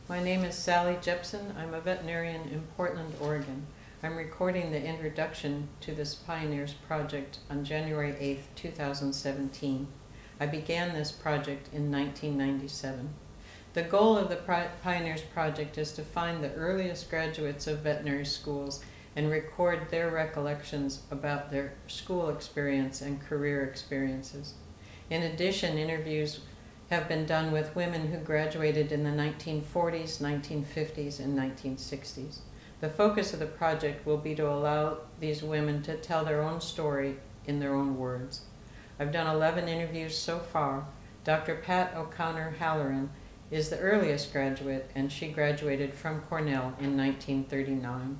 My name is Sally Jepson. I'm a veterinarian in Portland, Oregon. I'm recording the introduction to this Pioneers project on January 8, 2017. I began this project in 1997. The goal of the Pioneers project is to find the earliest graduates of veterinary schools and record their recollections about their school experience and career experiences. In addition, interviews have been done with women who graduated in the 1940s, 1950s, and 1960s. The focus of the project will be to allow these women to tell their own story in their own words. I've done 11 interviews so far. Dr. Pat O'Connor Halloran is the earliest graduate, and she graduated from Cornell in 1939.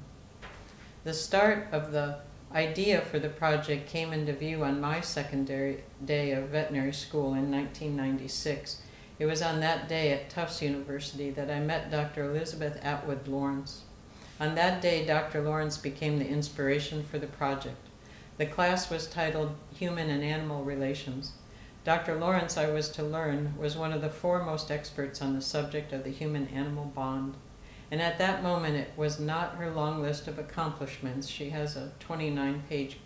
The start of the idea for the project came into view on my secondary day of veterinary school in 1996. It was on that day at Tufts University that I met Dr. Elizabeth Atwood Lawrence. On that day, Dr. Lawrence became the inspiration for the project. The class was titled Human and Animal Relations. Dr. Lawrence, I was to learn, was one of the foremost experts on the subject of the human-animal bond. And at that moment, it was not her long list of accomplishments — she has a 29-page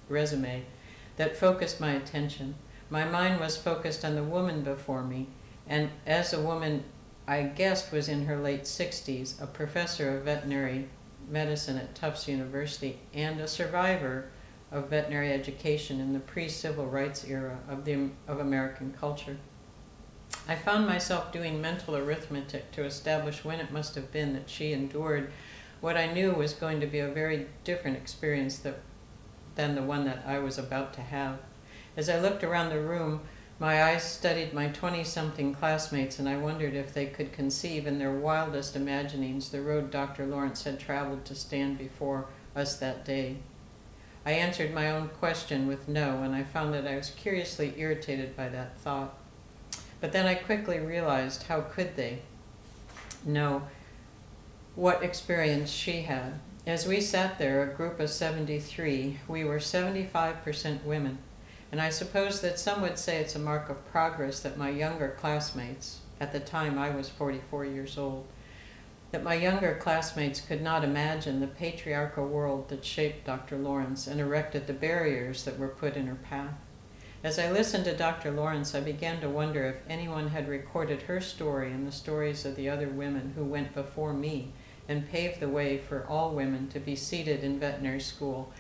resume — that focused my attention. My mind was focused on the woman before me, and as a woman I guessed was in her late 60s, a professor of veterinary medicine at Tufts University, and a survivor of veterinary education in the pre-civil rights era of American culture. I found myself doing mental arithmetic to establish when it must have been that she endured what I knew was going to be a very different experience than the one that I was about to have. As I looked around the room, my eyes studied my 20-something classmates, and I wondered if they could conceive in their wildest imaginings the road Dr. Lawrence had traveled to stand before us that day. I answered my own question with no, and I found that I was curiously irritated by that thought. But then I quickly realized, how could they know what experience she had? As we sat there, a group of 73, we were 75% women. And I suppose that some would say it's a mark of progress that my younger classmates — at the time I was 44 years old — that my younger classmates could not imagine the patriarchal world that shaped Dr. Lawrence and erected the barriers that were put in her path. As I listened to Dr. Lawrence, I began to wonder if anyone had recorded her story and the stories of the other women who went before me and paved the way for all women to be seated in veterinary school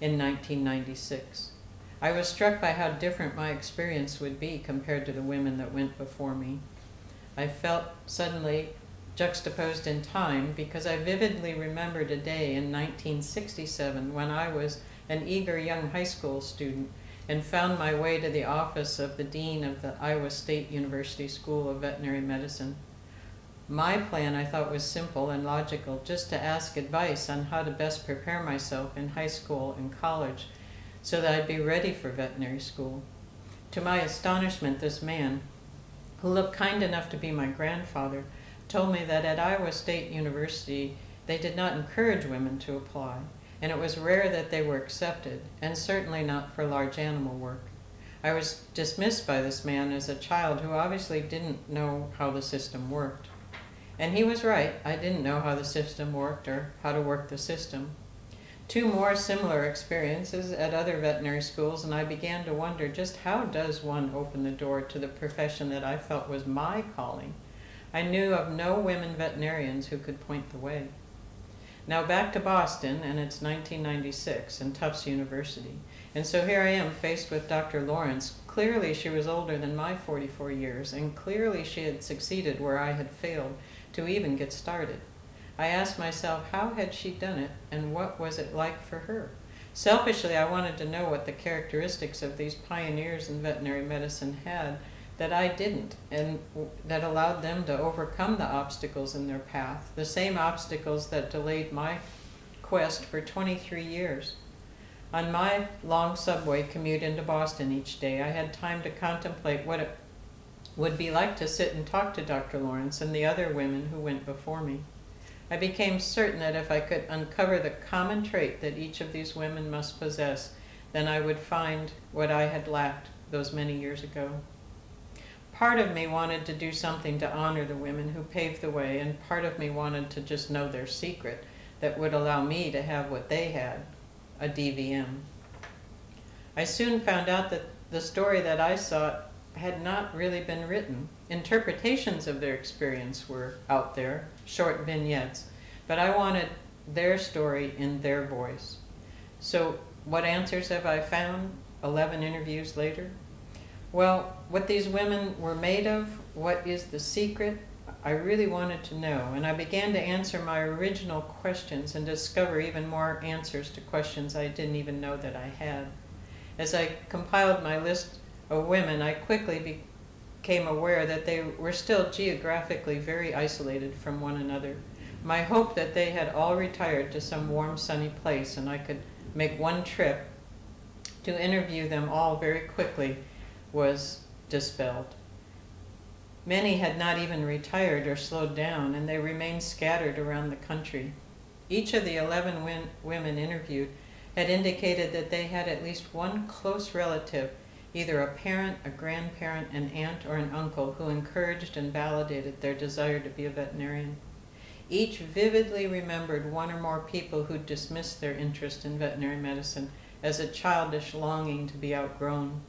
in 1996. I was struck by how different my experience would be compared to the women that went before me. I felt suddenly juxtaposed in time because I vividly remembered a day in 1967 when I was an eager young high school student and found my way to the office of the dean of the Iowa State University School of Veterinary Medicine. My plan, I thought, was simple and logical: just to ask advice on how to best prepare myself in high school and college so that I'd be ready for veterinary school. To my astonishment, this man, who looked kind enough to be my grandfather, told me that at Iowa State University they did not encourage women to apply, and it was rare that they were accepted, and certainly not for large animal work. I was dismissed by this man as a child who obviously didn't know how the system worked. And he was right. I didn't know how the system worked or how to work the system. Two more similar experiences at other veterinary schools, and I began to wonder, just how does one open the door to the profession that I felt was my calling? I knew of no women veterinarians who could point the way. Now back to Boston, and it's 1996 and Tufts University. And so here I am faced with Dr. Lawrence. Clearly she was older than my 44 years, and clearly she had succeeded where I had failed to even get started. I asked myself, how had she done it, and what was it like for her? Selfishly, I wanted to know what the characteristics of these pioneers in veterinary medicine had that I didn't, and that allowed them to overcome the obstacles in their path, the same obstacles that delayed my quest for 23 years. On my long subway commute into Boston each day, I had time to contemplate what it would be like to sit and talk to Dr. Lawrence and the other women who went before me. I became certain that if I could uncover the common trait that each of these women must possess, then I would find what I had lacked those many years ago. Part of me wanted to do something to honor the women who paved the way, and part of me wanted to just know their secret that would allow me to have what they had, a DVM. I soon found out that the story that I sought had not really been written. Interpretations of their experience were out there, short vignettes, but I wanted their story in their voice. So what answers have I found 11 interviews later? Well, what these women were made of, what is the secret, I really wanted to know, and I began to answer my original questions and discover even more answers to questions I didn't even know that I had. As I compiled my list of women, I quickly became aware that they were still geographically very isolated from one another. My hope that they had all retired to some warm, sunny place and I could make one trip to interview them all very quickly was dispelled. Many had not even retired or slowed down, and they remained scattered around the country. Each of the 11 women interviewed had indicated that they had at least one close relative, either a parent, a grandparent, an aunt, or an uncle, who encouraged and validated their desire to be a veterinarian. Each vividly remembered one or more people who dismissed their interest in veterinary medicine as a childish longing to be outgrown.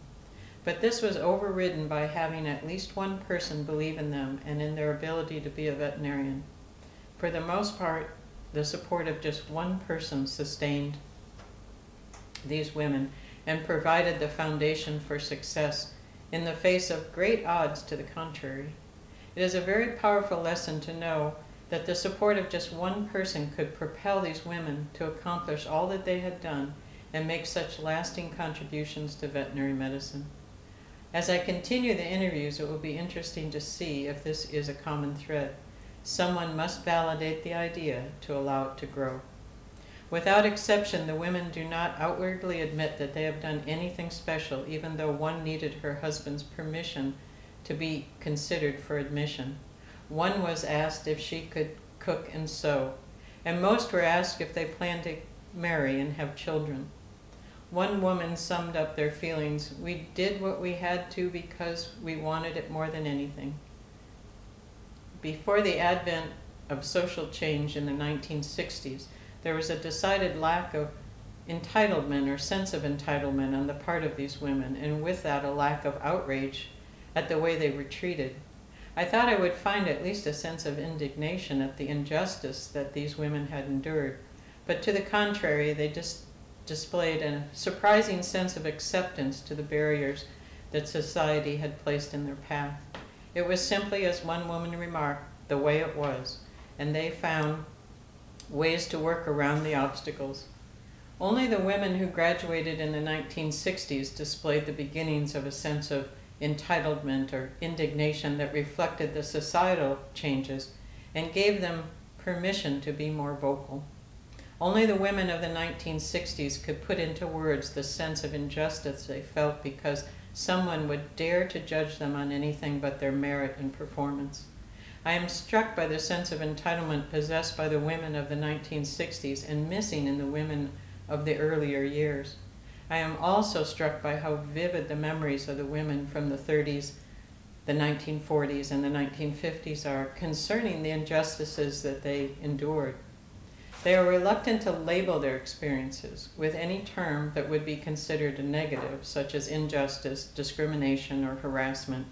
But this was overridden by having at least one person believe in them and in their ability to be a veterinarian. For the most part, the support of just one person sustained these women and provided the foundation for success in the face of great odds to the contrary. It is a very powerful lesson to know that the support of just one person could propel these women to accomplish all that they had done and make such lasting contributions to veterinary medicine. As I continue the interviews, it will be interesting to see if this is a common thread. Someone must validate the idea to allow it to grow. Without exception, the women do not outwardly admit that they have done anything special, even though one needed her husband's permission to be considered for admission. One was asked if she could cook and sew, and most were asked if they planned to marry and have children. One woman summed up their feelings: "We did what we had to because we wanted it more than anything." Before the advent of social change in the 1960s, there was a decided lack of entitlement or sense of entitlement on the part of these women, and with that a lack of outrage at the way they were treated. I thought I would find at least a sense of indignation at the injustice that these women had endured, but to the contrary, they just displayed a surprising sense of acceptance to the barriers that society had placed in their path. It was simply, as one woman remarked, the way it was, and they found ways to work around the obstacles. Only the women who graduated in the 1960s displayed the beginnings of a sense of entitlement or indignation that reflected the societal changes and gave them permission to be more vocal. Only the women of the 1960s could put into words the sense of injustice they felt because someone would dare to judge them on anything but their merit and performance. I am struck by the sense of entitlement possessed by the women of the 1960s and missing in the women of the earlier years. I am also struck by how vivid the memories of the women from the 30s, the 1940s, and the 1950s are concerning the injustices that they endured. They are reluctant to label their experiences with any term that would be considered a negative, such as injustice, discrimination, or harassment.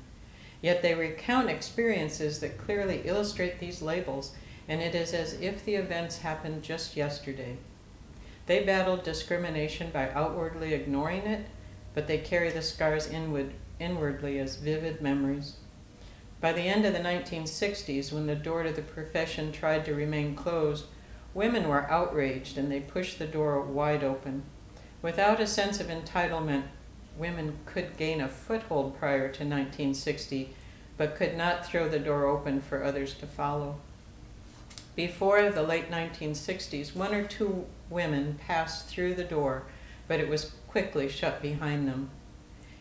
Yet they recount experiences that clearly illustrate these labels, and it is as if the events happened just yesterday. They battled discrimination by outwardly ignoring it, but they carry the scars inwardly as vivid memories. By the end of the 1960s, when the door to the profession tried to remain closed, women were outraged and they pushed the door wide open. Without a sense of entitlement, women could gain a foothold prior to 1960, but could not throw the door open for others to follow. Before the late 1960s, one or two women passed through the door, but it was quickly shut behind them.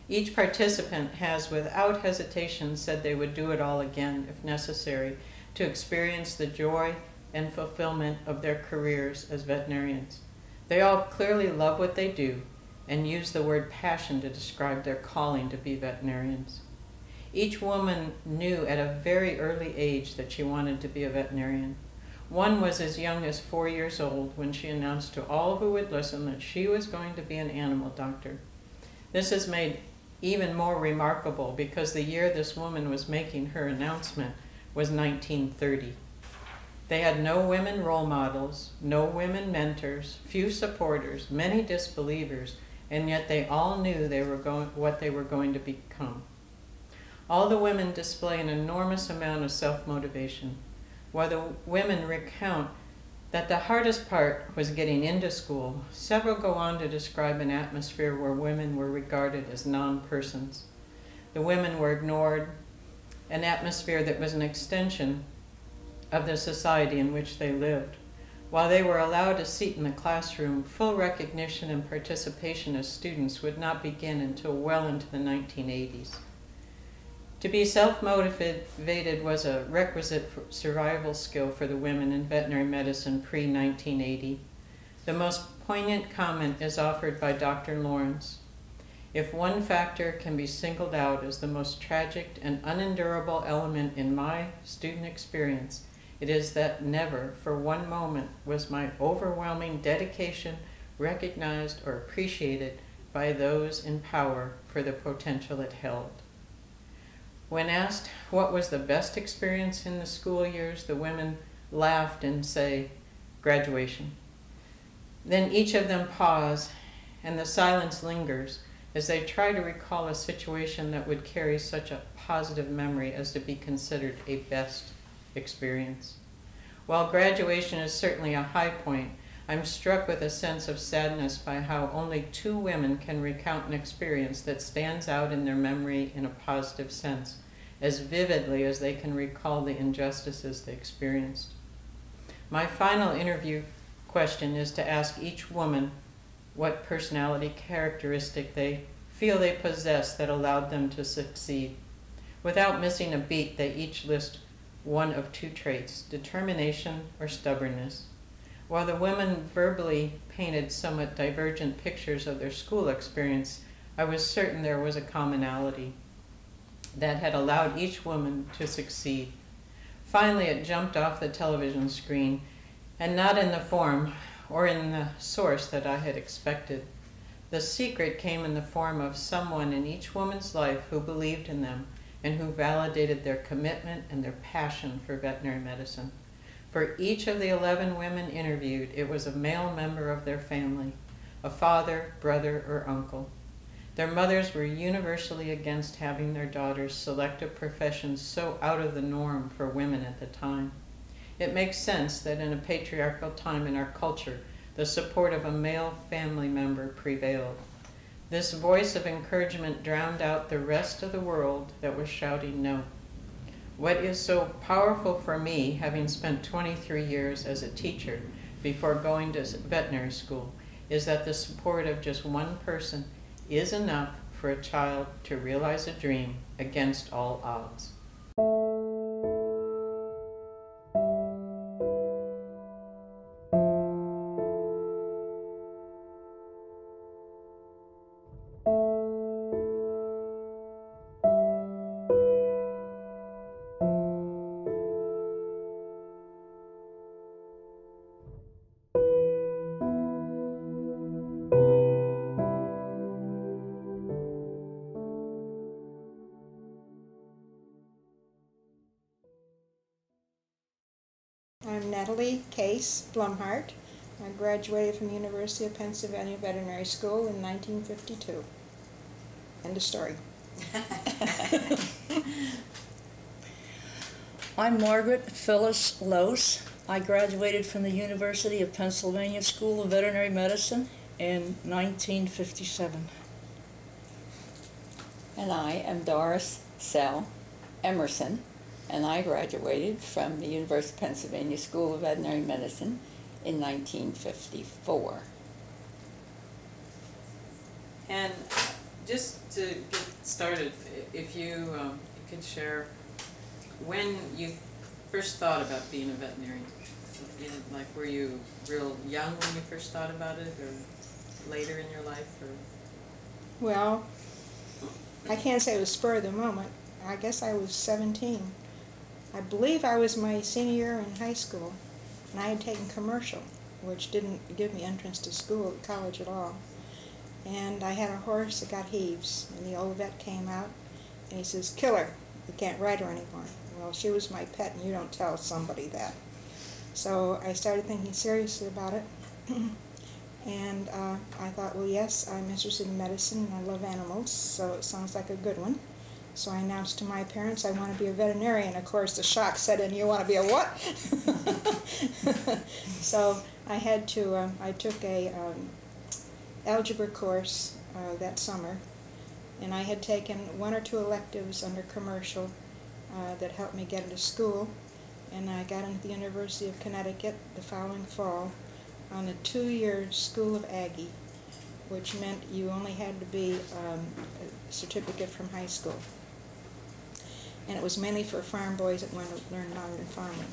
Each participant has, without hesitation, said they would do it all again, if necessary, to experience the joy and fulfillment of their careers as veterinarians. They all clearly love what they do and use the word passion to describe their calling to be veterinarians. Each woman knew at a very early age that she wanted to be a veterinarian. One was as young as 4 years old when she announced to all who would listen that she was going to be an animal doctor. This is made even more remarkable because the year this woman was making her announcement was 1930. They had no women role models, no women mentors, few supporters, many disbelievers, and yet they all knew what they were going to become. All the women display an enormous amount of self-motivation. While the women recount that the hardest part was getting into school, several go on to describe an atmosphere where women were regarded as non-persons. The women were ignored, an atmosphere that was an extension of the society in which they lived. While they were allowed a seat in the classroom, full recognition and participation as students would not begin until well into the 1980s. To be self-motivated was a requisite survival skill for the women in veterinary medicine pre-1980. The most poignant comment is offered by Dr. Lawrence. If one factor can be singled out as the most tragic and unendurable element in my student experience, it is that never for one moment was my overwhelming dedication recognized or appreciated by those in power for the potential it held. When asked what was the best experience in the school years, the women laughed and say, graduation. Then each of them pause, and the silence lingers as they try to recall a situation that would carry such a positive memory as to be considered a best experience. While graduation is certainly a high point, I'm struck with a sense of sadness by how only 2 women can recount an experience that stands out in their memory in a positive sense, as vividly as they can recall the injustices they experienced. My final interview question is to ask each woman what personality characteristic they feel they possess that allowed them to succeed. Without missing a beat, they each list one of 2 traits, determination or stubbornness. While the women verbally painted somewhat divergent pictures of their school experience, I was certain there was a commonality that had allowed each woman to succeed. Finally, it jumped off the television screen, and not in the form or in the source that I had expected. The secret came in the form of someone in each woman's life who believed in them and who validated their commitment and their passion for veterinary medicine. For each of the 11 women interviewed, it was a male member of their family, a father, brother, or uncle. Their mothers were universally against having their daughters select a profession so out of the norm for women at the time. It makes sense that in a patriarchal time in our culture, the support of a male family member prevailed. This voice of encouragement drowned out the rest of the world that was shouting no. What is so powerful for me, having spent 23 years as a teacher before going to veterinary school, is that the support of just one person is enough for a child to realize a dream against all odds. I'm Natalie Case Blumhart. I graduated from the University of Pennsylvania Veterinary School in 1952. End of story. I'm Margaret Phyllis Lose. I graduated from the University of Pennsylvania School of Veterinary Medicine in 1957. And I am Doris Sell Emerson, and I graduated from the University of Pennsylvania School of Veterinary Medicine in 1954. And just to get started, if you could share when you first thought about being a veterinarian. Like, were you real young when you first thought about it, or later in your life? Or? Well, I can't say it was spur of the moment. I guess I was 17. I believe I was my senior year in high school, and I had taken commercial, which didn't give me entrance to school, college at all. And I had a horse that got heaves, and the old vet came out, and he says, "Kill her, you can't ride her anymore." Well, she was my pet, and you don't tell somebody that. So I started thinking seriously about it, and I thought, well, yes, I'm interested in medicine, and I love animals, so it sounds like a good one. So I announced to my parents I want to be a veterinarian. Of course, the shock set in, you want to be a what? So I had to, I took a algebra course that summer, and I had taken 1 or 2 electives under commercial that helped me get into school, and I got into the University of Connecticut the following fall on a 2-year School of Aggie, which meant you only had to be a certificate from high school. And it was mainly for farm boys that wanted to learn modern farming.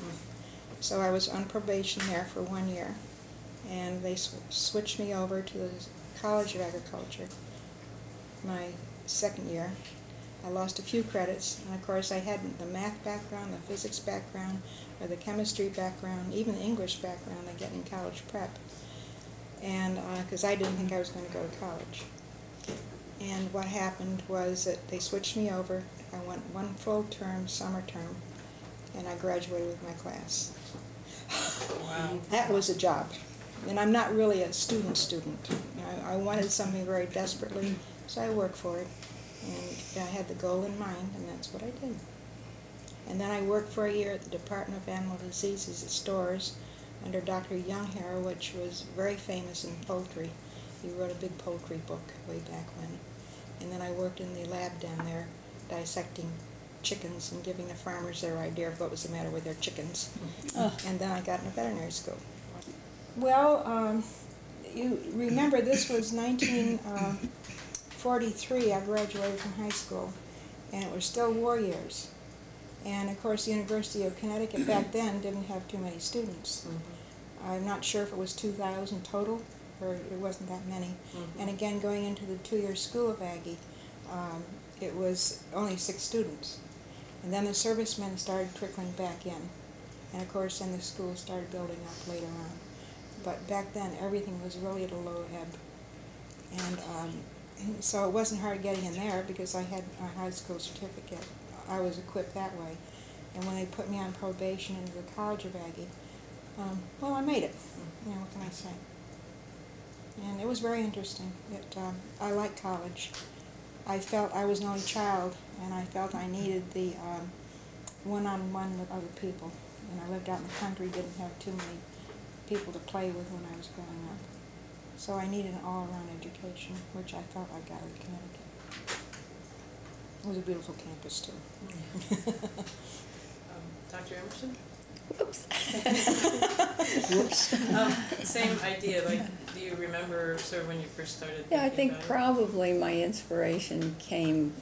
So I was on probation there for 1 year, and they switched me over to the College of Agriculture my second year. I lost a few credits, and of course I hadn't the math background, the physics background, or the chemistry background, even the English background they get in college prep, and because I didn't think I was going to go to college. And what happened was that they switched me over. I went 1 full term, summer term, and I graduated with my class. Wow. That was a job. And I'm not really a student. I wanted something very desperately, so I worked for it. And I had the goal in mind, and that's what I did. And then I worked for a year at the Department of Animal Diseases at Storrs under Dr. Younghair, which was very famous in poultry. He wrote a big poultry book way back when. And then I worked in the lab down there, dissecting chickens and giving the farmers their idea of what was the matter with their chickens. And then I got into veterinary school. Well, you remember this was 1943. I graduated from high school, and it was still war years. And of course, the University of Connecticut back then didn't have too many students. I'm not sure if it was 2,000 total, or it wasn't that many. And again, going into the 2-year School of Aggie, it was only 6 students. And then the servicemen started trickling back in. And of course, then the school started building up later on. But back then, everything was really at a low ebb. And so it wasn't hard getting in there because I had a high school certificate. I was equipped that way. And when they put me on probation into the College of Aggie, well, I made it. You know, what can I say? And it was very interesting. I liked college. I felt I was an only child, and I felt I needed the one-on-one with other people. And I lived out in the country, didn't have too many people to play with when I was growing up. So I needed an all-around education, which I felt I got at Connecticut. It was a beautiful campus, too. Dr. Emerson? Whoops. Whoops. Same idea, like, do you remember sort of when you first started Yeah, I thinking think about probably my inspiration came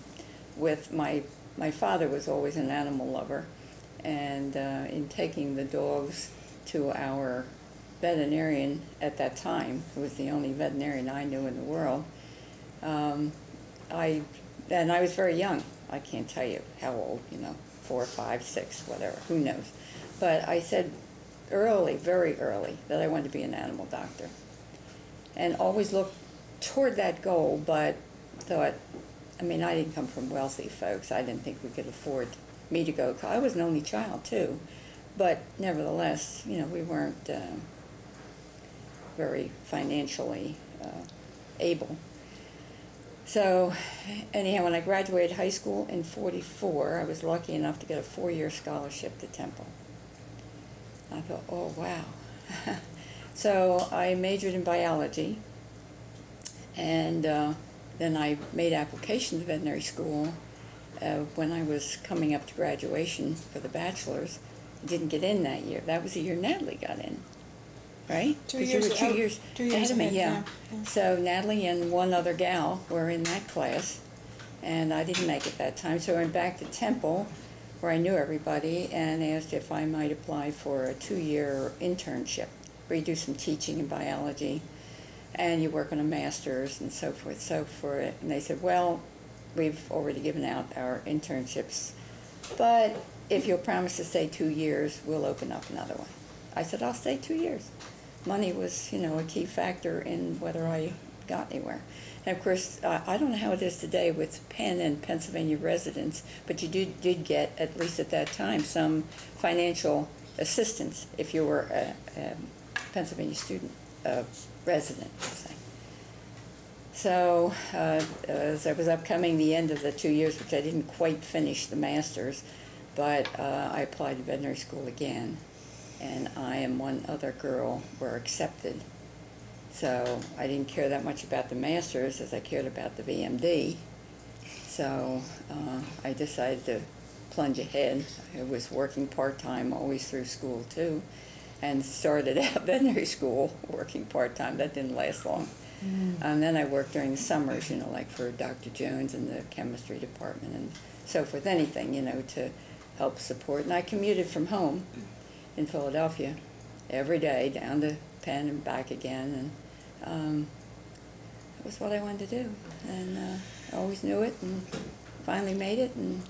with my father was always an animal lover, and in taking the dogs to our veterinarian at that time, who was the only veterinarian I knew in the world, and I was very young. I can't tell you how old, 4, 5, 6, whatever, who knows. But I said early, very early, that I wanted to be an animal doctor. And always looked toward that goal, but thought, I didn't come from wealthy folks. I didn't think we could afford me to go. I was an only child, too. But nevertheless, we weren't very financially able. So anyhow, when I graduated high school in '44, I was lucky enough to get a 4-year scholarship to Temple. I thought, oh, wow. So I majored in biology, and then I made application to veterinary school when I was coming up to graduation for the bachelor's. I didn't get in that year. That was the year Natalie got in, right? 2 'Cause years you were 2 years, 2 years ahead of me, ahead, yeah. yeah. So Natalie and one other gal were in that class, and I didn't make it that time. So I went back to Temple, where I knew everybody, and asked if I might apply for a 2-year internship, where you do some teaching in biology, and you work on a master's and so forth. And they said, well, we've already given out our internships, but if you'll promise to stay 2 years, we'll open up another one. I said, I'll stay 2 years. Money was, a key factor in whether I got anywhere. And of course, I don't know how it is today with Penn and Pennsylvania residents, but you did get, at least at that time, some financial assistance if you were a Pennsylvania student, resident, let's say. So as I was upcoming the end of the 2 years, which I didn't quite finish the master's, but I applied to veterinary school again, and I and one other girl were accepted. So I didn't care that much about the master's as I cared about the VMD. So I decided to plunge ahead. I was working part-time always through school too, and started out veterinary school working part-time. That didn't last long. And then I worked during the summers, like for Dr. Jones in the chemistry department and so forth, anything, to help support. And I commuted from home in Philadelphia every day down to Penn and back again, and it was what I wanted to do. And I always knew it and finally made it, and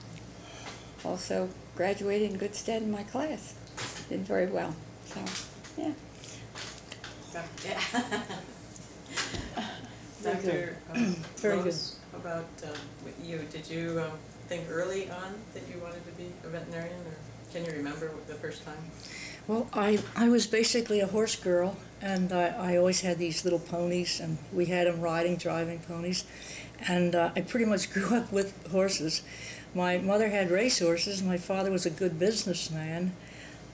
also graduated in good stead in my class. Did very well, so, yeah. Yeah. Very Dr. Very Rose, about you, did you think early on that you wanted to be a veterinarian, or can you remember the first time? Well, I was basically a horse girl, and I always had these little ponies, and we had them driving ponies, and I pretty much grew up with horses. My mother had race horses. My father was a good businessman.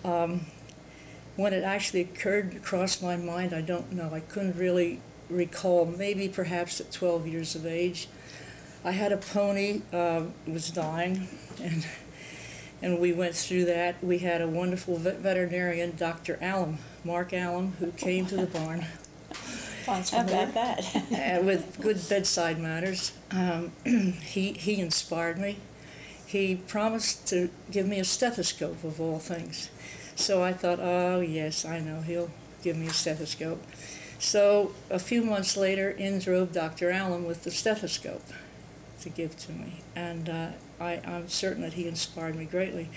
When it actually occurred across my mind, I don't know. I couldn't really recall. Maybe perhaps at 12 years of age. I had a pony, was dying, and we went through that. We had a wonderful veterinarian, Dr. Allen, Mark Allen, who came to the barn. How about that? With good bedside manners. He inspired me. He promised to give me a stethoscope, of all things. So I thought, oh yes, I know, he'll give me a stethoscope. So a few months later, in drove Dr. Allen with the stethoscope to give to me, and I'm certain that he inspired me greatly.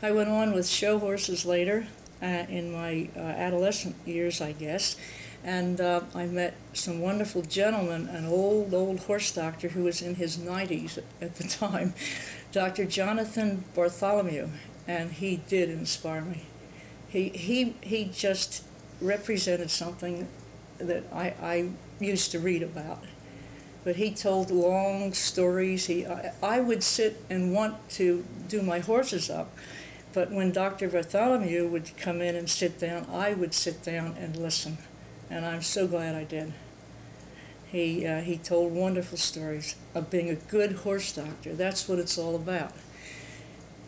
I went on with show horses later, in my adolescent years, I guess, and I met some wonderful gentlemen, an old horse doctor who was in his 90s at the time, Dr. Jonathan Bartholomew, and he did inspire me. He just represented something that I used to read about. But he told long stories. I would sit and want to do my horses up, but when Dr. Bartholomew would come in and sit down, I would sit down and listen, and I'm so glad I did. He told wonderful stories of being a good horse doctor. That's what it's all about.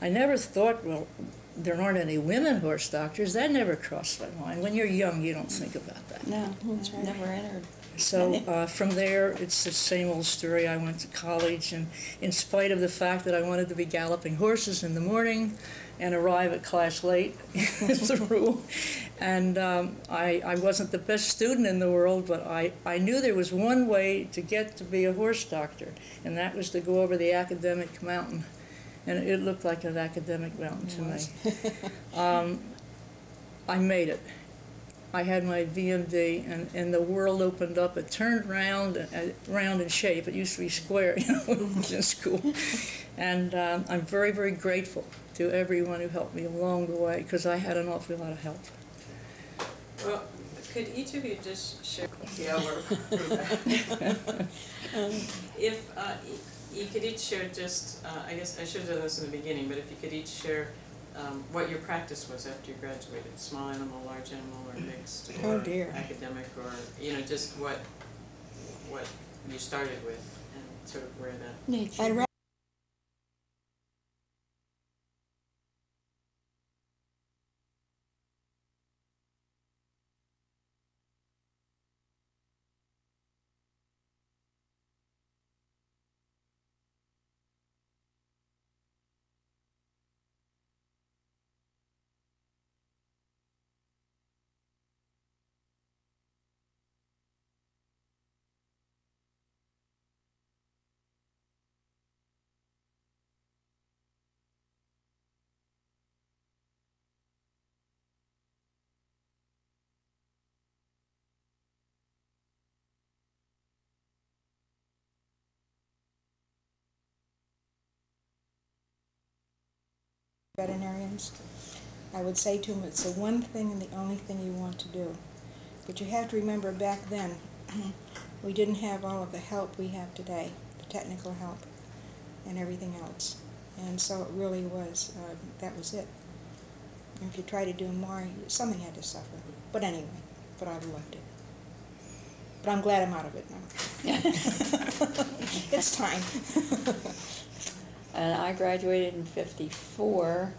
I never thought, well, there aren't any women horse doctors. That never crossed my mind. When you're young, you don't think about that. No, That's right. never entered. So from there, it's the same old story. I went to college, and in spite of the fact that I wanted to be galloping horses in the morning and arrive at class late, is the rule, and I wasn't the best student in the world, but I knew there was one way to get to be a horse doctor, and that was to go over the academic mountain. And it looked like an academic mountain to me. I made it. I had my VMD, and the world opened up. It turned round in shape. It used to be square, when I was in school. And I'm very, very grateful to everyone who helped me along the way, because I had an awful lot of help. Well, could each of you just share? Yeah, if you could each share just, I guess I should have done this in the beginning, but if you could each share what your practice was after you graduated, small animal, large animal, or mixed, or academic, or just what you started with, and sort of where that. veterinarians, I would say to them, it's the one thing and the only thing you want to do. But you have to remember back then, we didn't have all of the help we have today, the technical help and everything else. And so it really was, that was it. And if you try to do more, something had to suffer. But anyway, but I've loved it. But I'm glad I'm out of it now. It's time. And I graduated in '54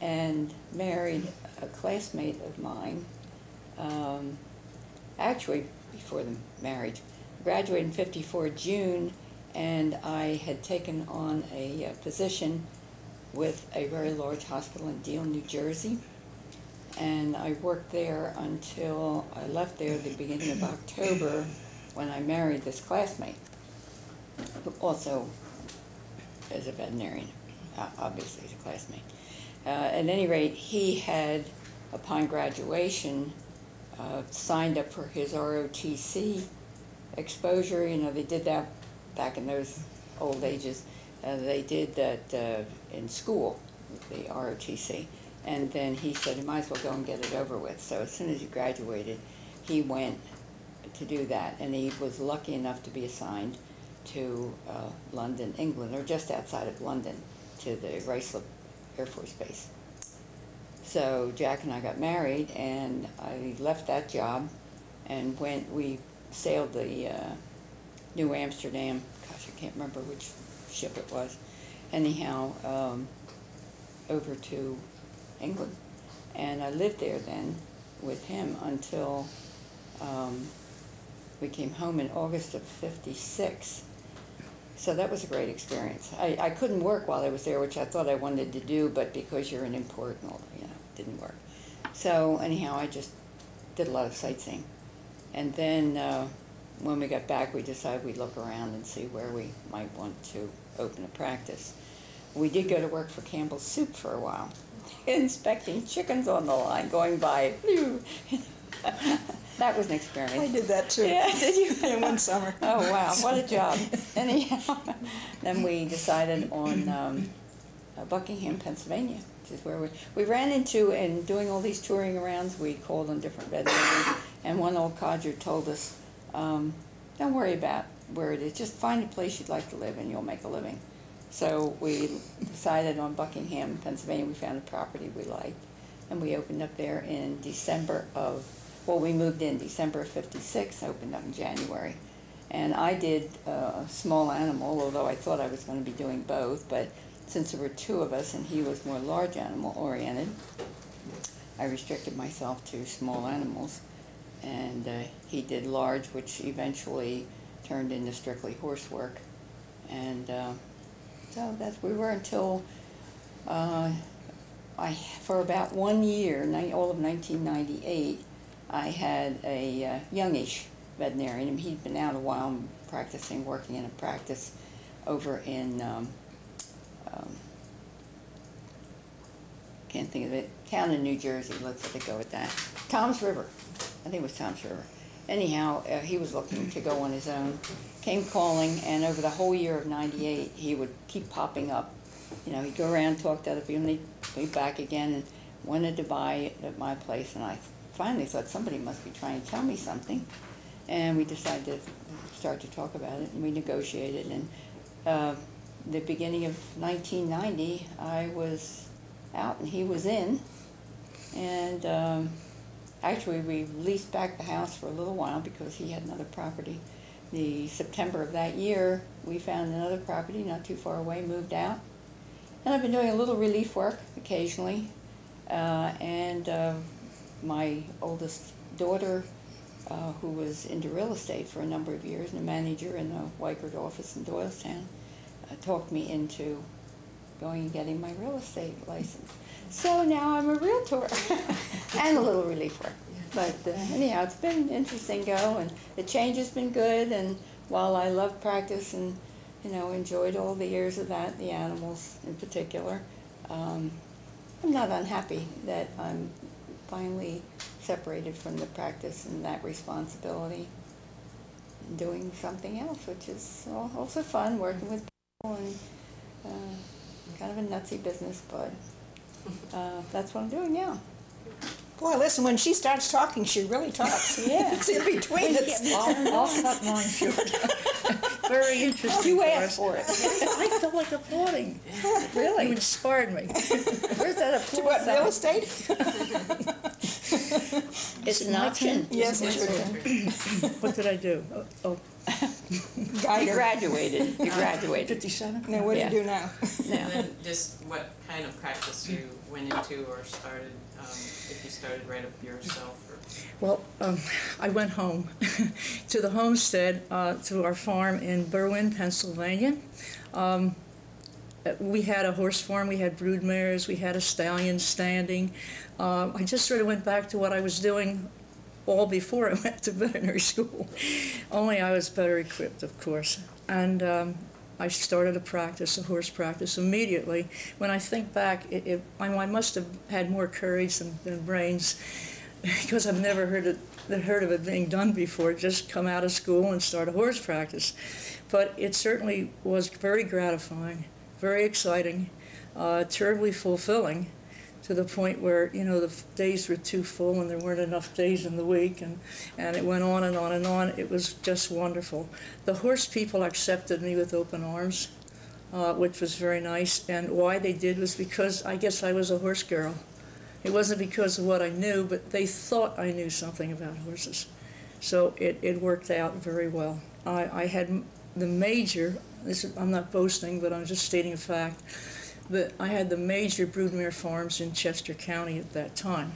and married a classmate of mine. Actually, before the marriage, graduated in '54 June, and I had taken on a position with a very large hospital in Deal, New Jersey. And I worked there until I left there at the beginning of October when I married this classmate, who also is a veterinarian, obviously he's a classmate. At any rate, he had, upon graduation, signed up for his ROTC exposure. You know, they did that back in those old ages. They did that in school, the ROTC. And then he said, you might as well go and get it over with. So as soon as he graduated, he went to do that. And he was lucky enough to be assigned to London, England, or just outside of London, to the Ruislip Air Force Base. So Jack and I got married, and I left that job and we sailed the New Amsterdam, gosh, I can't remember which ship it was, anyhow, over to England. And I lived there then with him until we came home in August of '56. So that was a great experience. I couldn't work while I was there, which I thought I wanted to do, but because you're an import and all, you know, it didn't work. So anyhow, I just did a lot of sightseeing. And then when we got back, we decided we'd look around and see where we might want to open a practice. We did go to work for Campbell's Soup for a while, inspecting chickens on the line, going by. That was an experience. I did that too. Yeah, did you? In one summer. Oh, wow, what a job. Anyhow, then we decided on Buckingham, Pennsylvania, which is where we ran into, and doing all these touring arounds, we called on different veterinarians, and one old codger told us, don't worry about where it is, just find a place you'd like to live and you'll make a living. So we decided on Buckingham, Pennsylvania. We found a property we liked, and we opened up there in December of, well, we moved in December of '56, opened up in January. And I did small animal, although I thought I was going to be doing both, but since there were two of us and he was more large animal oriented, I restricted myself to small animals. And he did large, which eventually turned into strictly horse work. And so that's, we were until, for about 1 year, all of 1998, I had a youngish veterinarian, and he'd been out a while practicing, working in a practice over in, can't think of it, town in New Jersey, let's go with that. Toms River, I think it was Toms River. Anyhow, he was looking to go on his own, came calling, and over the whole year of '98, he would keep popping up. You know, he'd go around, talk to other people, and he'd be back again, and wanted to buy it at my place, and I finally thought somebody must be trying to tell me something. And we decided to start to talk about it, and we negotiated. And the beginning of 1990, I was out and he was in. And actually, we leased back the house for a little while because he had another property. The September of that year, we found another property not too far away, moved out. And I've been doing a little relief work occasionally. My oldest daughter, who was into real estate for a number of years and a manager in the Weichert office in Doylestown, talked me into going and getting my real estate license. So now I'm a realtor and a little relief work. But anyhow, it's been an interesting go, and the change has been good. And while I love practice and, you know, enjoyed all the years of that, the animals in particular, I'm not unhappy that I'm finally separated from the practice and that responsibility, and doing something else, which is also fun, working with people, and kind of a nutsy business, but that's what I'm doing now. Boy, listen, when she starts talking, she really talks. Yeah. It's in between. I'll cut mine short. Very interesting. You for asked us. for it. I felt like applauding. You Really? inspired me. Where's that To applause what, real sign? estate? It's an option. Yes, it's your turn. What did I do? Oh, You Guide her. graduated. You graduated. 57? Now, what do Yeah. you do now? And Now, then just what kind of practice you went into or started, if you started right up yourself or? Well, I went home to the homestead, to our farm in Berwyn, Pennsylvania. We had a horse farm, we had brood mares, we had a stallion standing. I just sort of went back to what I was doing all before I went to veterinary school. Only I was better equipped, of course. And I started a horse practice immediately. When I think back, I must have had more courage than brains, because I've never heard of it being done before, just come out of school and start a horse practice. But it certainly was very gratifying, very exciting, terribly fulfilling, to the point where, you know, the days were too full and there weren't enough days in the week, and it went on and on and on. It was just wonderful. The horse people accepted me with open arms, which was very nice, and why they did was because I guess I was a horse girl. It wasn't because of what I knew, but they thought I knew something about horses. So it worked out very well. I had the major, I'm not boasting, but I'm just stating a fact, that I had the major broodmare farms in Chester County at that time.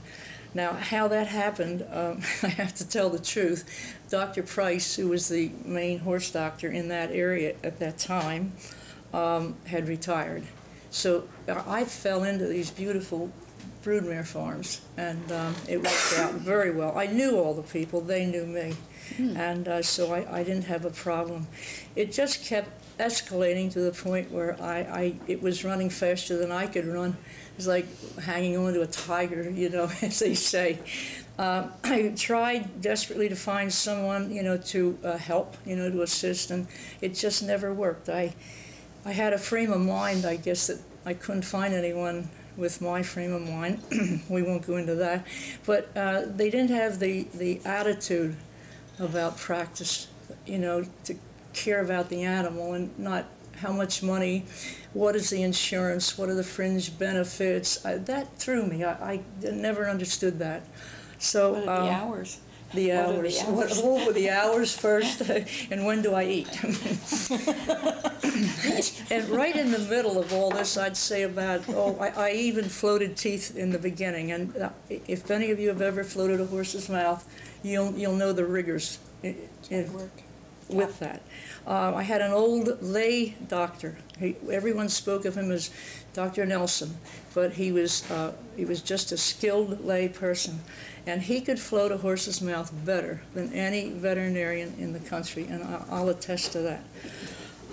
Now, how that happened, I have to tell the truth. Dr. Price, who was the main horse doctor in that area at that time, had retired. So I fell into these beautiful broodmare farms, and it worked out very well. I knew all the people, they knew me, and so I didn't have a problem. It just kept escalating to the point where it was running faster than I could run. It was like hanging on to a tiger, you know, as they say. I tried desperately to find someone, you know, to help, you know, to assist, and it just never worked. I had a frame of mind, I guess, that I couldn't find anyone with my frame of mind. We won't go into that. But they didn't have the attitude about practice, you know, to care about the animal and not how much money, what is the insurance, what are the fringe benefits. That threw me. I never understood that. So what are the hours? The What are hours. the hours? What were the hours first, and when do I eat? And right in the middle of all this, I'd say about, I even floated teeth in the beginning. And if any of you have ever floated a horse's mouth, you'll know the rigors with that. I had an old lay doctor. Everyone spoke of him as Dr. Nelson, but he was just a skilled lay person. And he could float a horse's mouth better than any veterinarian in the country, and I'll attest to that.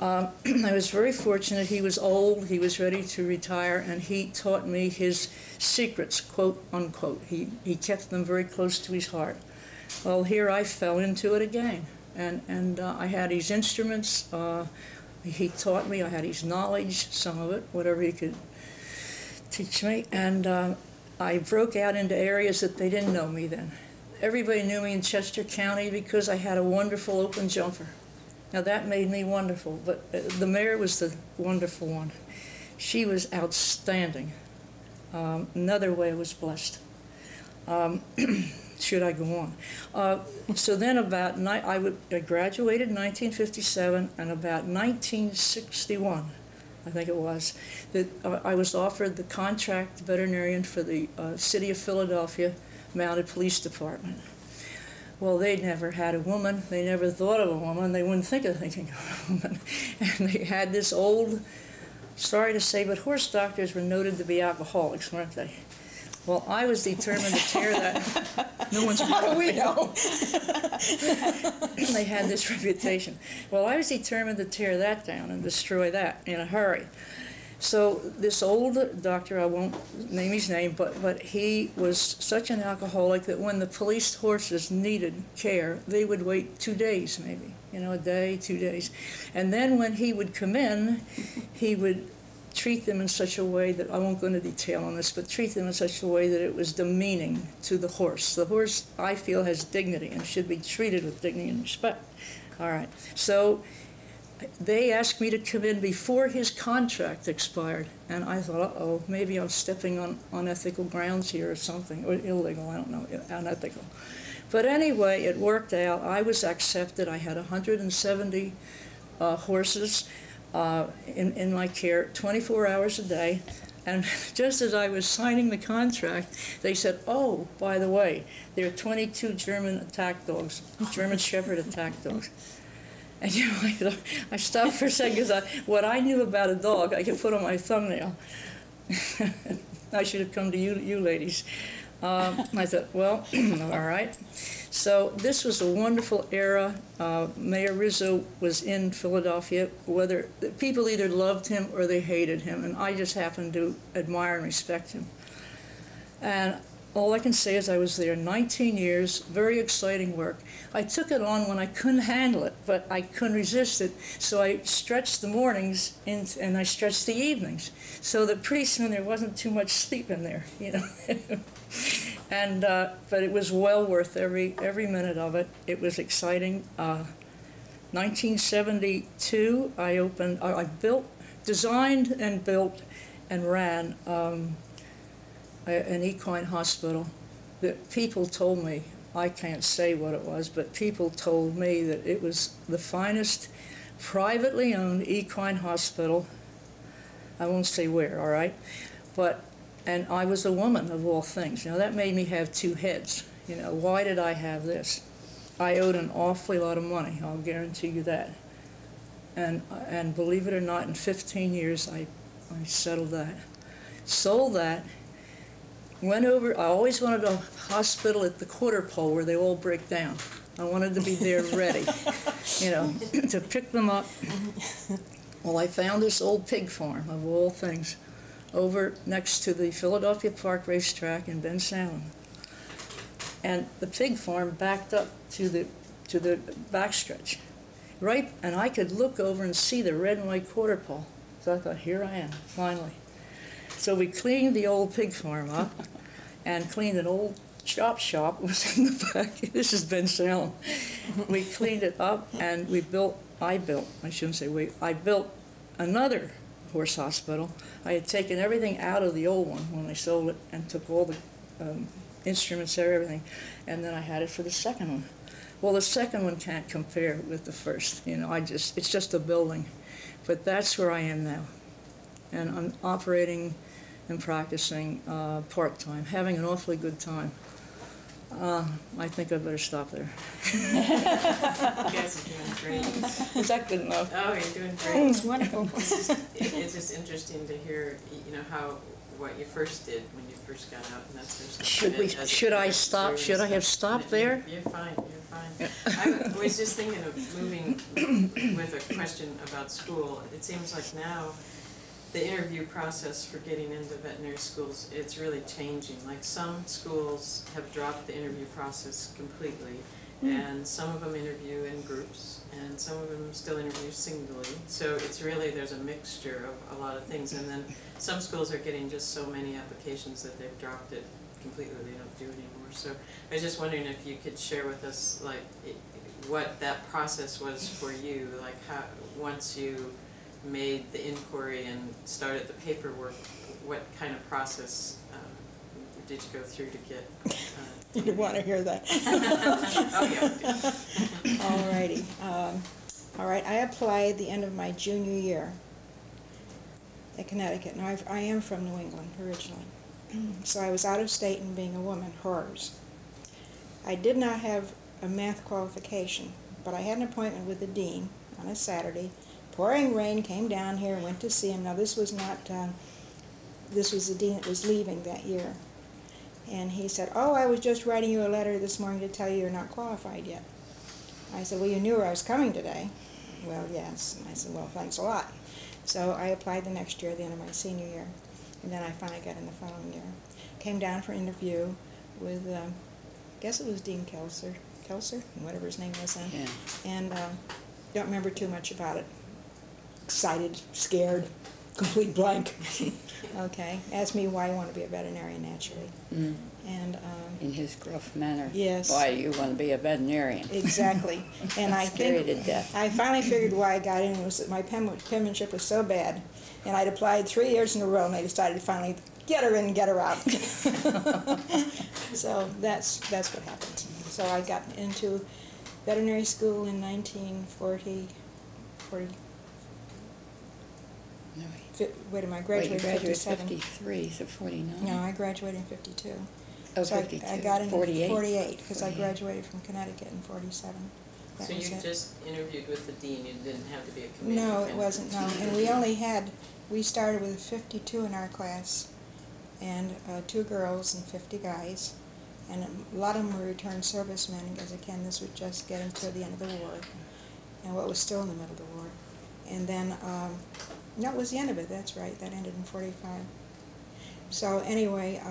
I was very fortunate. He was old, he was ready to retire, and he taught me his secrets, quote unquote. He kept them very close to his heart. Well, here I fell into it again, and I had his instruments. He taught me. I had his knowledge, some of it, whatever he could teach me, and I broke out into areas that they didn't know me then. Everybody knew me in Chester County because I had a wonderful open jumper. Now that made me wonderful, but the mare was the wonderful one. She was outstanding. Another way I was blessed. Should I go on? So then I graduated in 1957, and about 1961, I think it was, that I was offered the contract veterinarian for the City of Philadelphia Mounted Police Department. Well, they'd never had a woman. They never thought of a woman. They wouldn't think of thinking of a woman. And they had this old, sorry to say, but horse doctors were noted to be alcoholics, weren't they? Well, I was determined to tear that. No one's How do we know? They had this reputation. Well, I was determined to tear that down and destroy that in a hurry. So this old doctor, I won't name his name, but he was such an alcoholic that when the police horses needed care, they would wait 2 days maybe, you know, a day, 2 days. And then when he would come in, he would treat them in such a way that, I won't go into detail on this, but treat them in such a way that it was demeaning to the horse. The horse, I feel, has dignity and should be treated with dignity and respect. All right, so they asked me to come in before his contract expired, and I thought, uh-oh, maybe I'm stepping on unethical grounds here or something, or illegal, I don't know, unethical. But anyway, it worked out. I was accepted. I had 170 horses in my care, 24 hours a day. And just as I was signing the contract, they said, oh, by the way, there are 22 German attack dogs, German Shepherd attack dogs. And you know, I stopped for a second because what I knew about a dog, I could put on my thumbnail. I should have come to you ladies. I thought, well, all right. So this was a wonderful era. Mayor Rizzo was in Philadelphia. Whether people either loved him or they hated him, and I just happened to admire and respect him. And all I can say is I was there 19 years, very exciting work. I took it on when I couldn't handle it, but I couldn't resist it. So I stretched the mornings and I stretched the evenings, so that pretty soon there wasn't too much sleep in there, you know. And but it was well worth every minute of it. It was exciting. 1972, I designed and built and ran an equine hospital that people told me, I can't say what it was, but people told me that it was the finest privately owned equine hospital. I won't say where, all right? And I was a woman of all things. You know, that made me have two heads. You know, why did I have this? I owed an awfully lot of money, I'll guarantee you that. And believe it or not, in 15 years, I settled that. Sold that. Went over, I always wanted a hospital at the quarter pole where they all break down. I wanted to be there ready, you know, to pick them up. Well, I found this old pig farm, of all things, over next to the Philadelphia Park Racetrack in Bensalem. And the pig farm backed up to the backstretch, right? And I could look over and see the red and white quarter pole. So I thought, here I am, finally. So we cleaned the old pig farm up and cleaned an old chop shop was in the back. This is Bensalem. We cleaned it up and I built another horse hospital. I had taken everything out of the old one when I sold it and took all the instruments there, everything, and then I had it for the second one. Well, the second one can't compare with the first. You know, it's just a building. But that's where I am now. And I'm operating and practicing part-time, having an awfully good time. I think I better stop there. You guys are doing great. Is that good enough? Oh, you're doing great. It's wonderful. It's just interesting to hear, you know, what you first did when you first got out and that sort of stuff. Should I stop? Should I have stopped there? You're fine. You're fine. I was just thinking of moving with a question about school. It seems like now the interview process for getting into veterinary schools, it's really changing. Like some schools have dropped the interview process completely, and some of them interview in groups, and some of them still interview singly. So it's really, there's a mixture of a lot of things. And then some schools are getting just so many applications that they've dropped it completely. They don't do it anymore. So I was just wondering if you could share with us, like, what that process was for you, like how, once you made the inquiry and started the paperwork, what kind of process did you go through to get? You didn't want to hear that. Oh, yeah. All righty. All right, I applied the end of my junior year at Connecticut. Now, I am from New England originally, so I was out of state, and being a woman, horrors. I did not have a math qualification, but I had an appointment with the dean on a Saturday. Pouring rain, came down here and went to see him. Now, this was not, this was the dean that was leaving that year. And he said, oh, I was just writing you a letter this morning to tell you you're not qualified yet. I said, well, you knew I was coming today. Well, yes. And I said, well, thanks a lot. So I applied the next year, the end of my senior year. And then I finally got in the following year. Came down for an interview with, I guess it was Dean Kelser, whatever his name was then. Yeah. And don't remember too much about it. Excited, scared, complete blank. Okay, asked me why I want to be a veterinarian naturally. Mm. And In his gruff manner. Yes. Why do you want to be a veterinarian? exactly. And I Scary think to death. I finally figured why I got in. It was that my penmanship was so bad, and I'd applied 3 years in a row, and they decided to finally get her in and get her out. So that's what happened. So I got into veterinary school in 1940. No, Wait a minute, I wait, you graduated in graduated 57. 53, so 49? No, I graduated in 52. Oh, So 52. I got in 48? 48, because I 48. graduated from Connecticut in 47. That So was you it. just interviewed with the dean, you didn't have to be a committee? No, it member? wasn't, no. And we started with 52 in our class, and 2 girls and 50 guys. And a lot of them were returned servicemen, because again, this was just getting to the end of the war, and what was still in the middle of the war. And then, that was the end of it, that's right, that ended in 45. So anyway,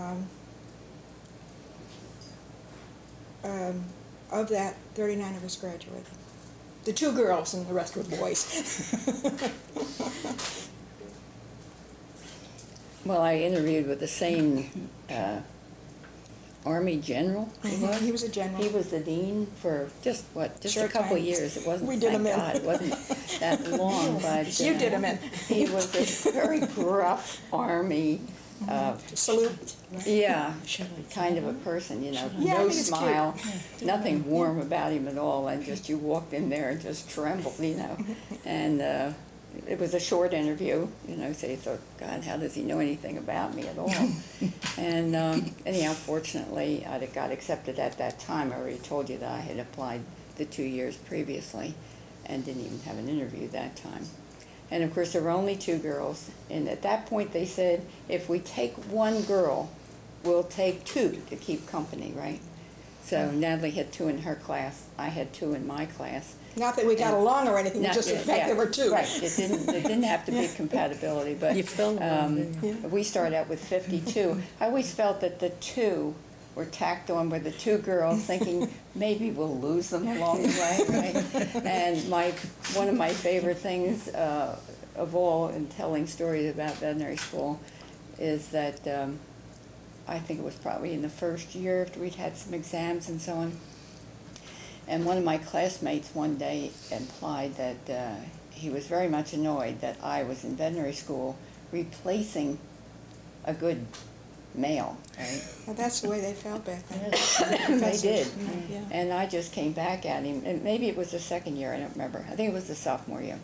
of that, 39 of us graduated. The 2 girls and the rest were boys. Well, I interviewed with the same Army general. He was a general. He was the dean for just a Short couple time. of years. It wasn't, We did thank him in. God, it wasn't that long, but You did him in. he was a very gruff Army, Salute. yeah, kind of a person, you know, Yeah, I no think it's smile, nothing warm about him at all, and just you walked in there and just trembled, you know, and it was a short interview, you know, so you thought, God, how does he know anything about me at all? And anyhow, fortunately, I got accepted at that time. I already told you that I had applied the 2 years previously and didn't even have an interview that time. And of course, there were only 2 girls, and at that point they said, if we take 1 girl, we'll take 2 to keep company, right? So Natalie had 2 in her class, I had 2 in my class. Not that we got along or anything, Not just the yet, fact yeah, there were 2. Right, it didn't have to be compatibility, but You fell along, didn't you? we started out with 52. I always felt that the 2 were tacked on with the 2 girls, thinking maybe we'll lose them along the way, right? And one of my favorite things of all in telling stories about veterinary school is that I think it was probably in the first year after we'd had some exams and so on. And one of my classmates one day implied that he was very much annoyed that I was in veterinary school replacing a good male, right? Well, that's the way they felt back then. They did. Yeah. And I just came back at him, and maybe it was the second year, I don't remember. I think it was the sophomore year.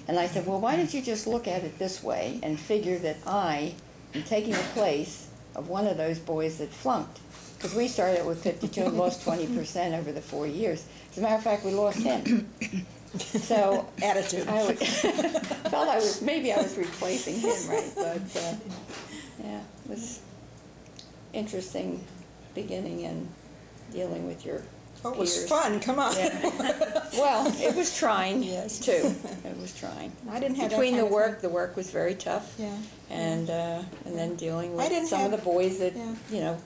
And I said, well, why don't you just look at it this way and figure that I am taking the place of one of those boys that flunked? Because we started with 52 and lost 20% over the 4 years. As a matter of fact, we lost him. So Attitude. I felt maybe I was replacing him, right? But yeah, it was interesting beginning and dealing with your Oh, it was peers. fun, come on. Yeah. Well, it was trying Yes. too. It was trying. I didn't have Between that the kind of work, the work was very tough. thing. Yeah. And then dealing I with didn't some of have- the boys that yeah. you know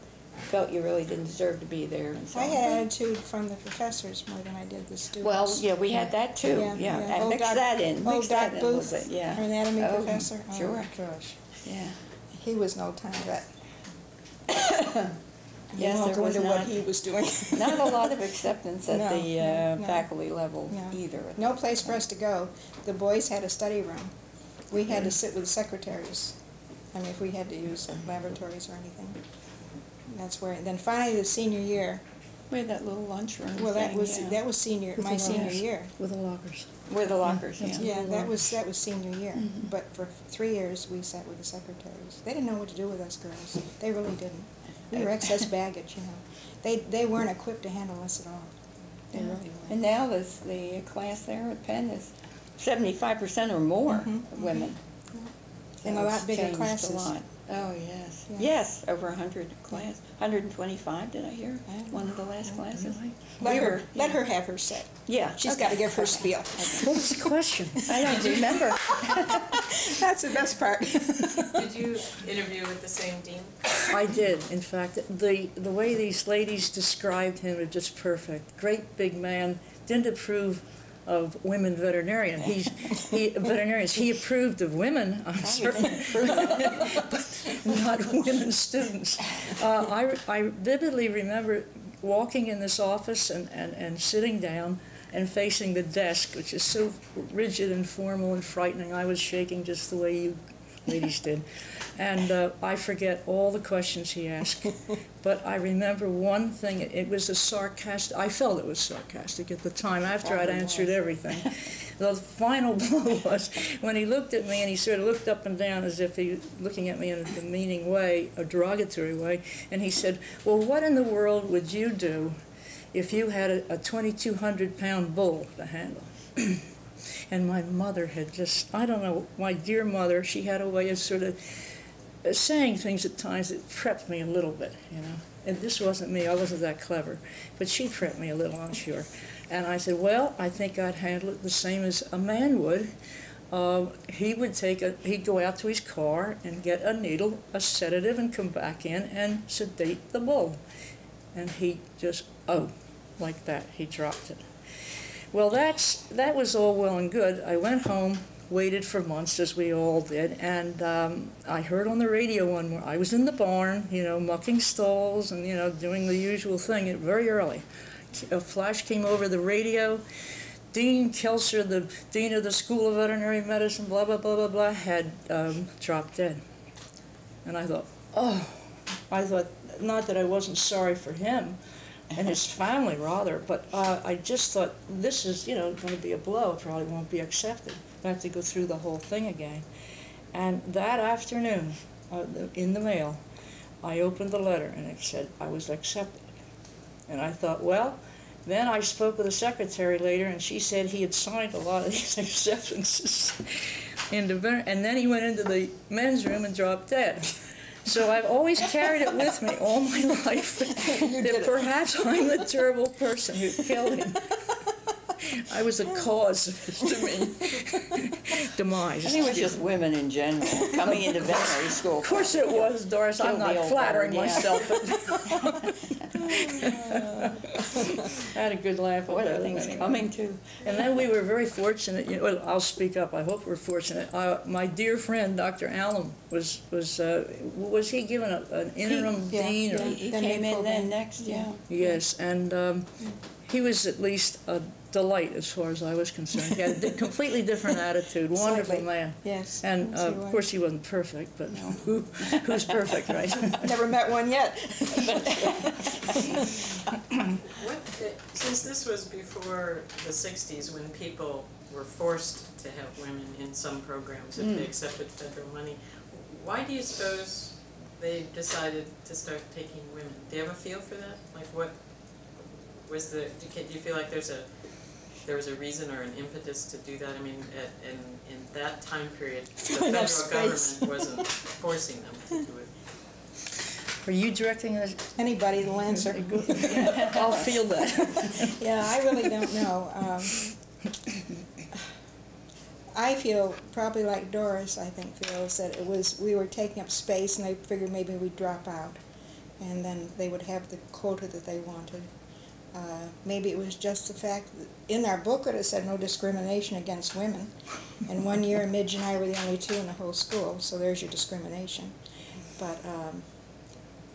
felt you really didn't deserve to be there and so I on. had attitude from the professors more than I did the students. Well, yeah, we had that too. Yeah, and Old mix Doc- that in. Old Mix that Doc in a little Booth, bit. Yeah. our anatomy Oh, professor. Oh, sure. gosh. Yeah. He was an old-time vet. Yes, You won't there was wonder what not- he was doing. Not a lot of acceptance at No, the no. faculty level No. either. No place for us to go. The boys had a study room. We had to sit with the secretaries. I mean, if we had to use laboratories or anything. That's where, then finally the senior year, We had that little lunchroom well, that thing, was, yeah. that was senior, With my the senior lockers. year. With the lockers. With the lockers, that's yeah. it. Yeah, that was senior year. But for 3 years, we sat with the secretaries. They didn't know what to do with us girls. They really didn't. We were excess baggage, you know. They weren't equipped to handle us at all. They Yeah. really weren't. And now the class there at Penn is 75% or more women. And So a lot it's bigger changed classes. A lot. Oh, yes. Yeah. Yes, over 100 class. 125, did I hear? Yeah. One of the last classes. Let her have her say. Yeah. She's okay. got to give her spiel. What was the question? I don't remember. That's the best part. Did you interview with the same dean? I did, in fact. The way these ladies described him are just perfect. Great big man, didn't approve of women veterinarians. He approved of women, I'm certain, but not women students. I vividly remember walking in this office and sitting down and facing the desk, which is so rigid and formal and frightening. I was shaking just the way you ladies did. And I forget all the questions he asked. But I remember one thing. It was a sarcastic, I felt it was sarcastic at the time, after I'd answered everything. The final blow was when he looked at me, and he sort of looked up and down as if he was looking at me in a demeaning way, a derogatory way, and he said, well, what in the world would you do if you had a 2,200-pound bull to handle? And my mother had just, I don't know, my dear mother, she had a way of sort of saying things at times that prepped me a little bit, you know. And this wasn't me, I wasn't that clever. But she prepped me a little, I'm sure. And I said, well, I think I'd handle it the same as a man would. He'd go out to his car and get a needle, a sedative, and come back in and sedate the bull. And he just, like that, he dropped it. Well, that was all well and good. I went home, waited for months, as we all did, and I heard on the radio one morning, I was in the barn, you know, mucking stalls and, you know, doing the usual thing very early. A flash came over the radio. Dean Kelser, the dean of the School of Veterinary Medicine, blah, blah, blah, blah, blah, had dropped dead. And I thought, not that I wasn't sorry for him, and his family rather, but I just thought, this is, you know, going to be a blow. It probably won't be accepted. I have to go through the whole thing again. And that afternoon, in the mail, I opened the letter, and it said I was accepted. And I thought, well, then I spoke with the secretary later, and she said he had signed a lot of these acceptances. And then he went into the men's room and dropped dead. So I've always carried it with me all my life that perhaps I'm the terrible person who killed him. I was the cause of his demise. I think it was just women in general coming into veterinary school. Of course it was, Doris. I'm not flattering myself, but I had a good laugh What about are it. things Anyway. coming to? And then we were very fortunate. You know, well, I'll speak up. I hope we're fortunate. My dear friend, Dr. Allen, was he given an interim dean? Or? He came in then next, yeah. Yes, and he was at least a delight as far as I was concerned. He had a completely different attitude. Wonderful man. Yes. And of course he wasn't perfect, but who's perfect, right? Never met one yet. Since this was before the 60s, when people were forced to have women in some programs if they accepted federal money, why do you suppose they decided to start taking women? Do you have a feel for that? Like, what was do you feel like there was a reason or an impetus to do that? I mean, in that time period, the federal government wasn't forcing them to do it. Are you directing us? Anybody will answer. I'll feel that. Yeah, I really don't know. I feel probably like Doris, I think, feels that we were taking up space, and they figured maybe we'd drop out, and then they would have the quota that they wanted. Maybe it was just the fact that in our booklet it said no discrimination against women, and one year Midge and I were the only two in the whole school, so there's your discrimination. But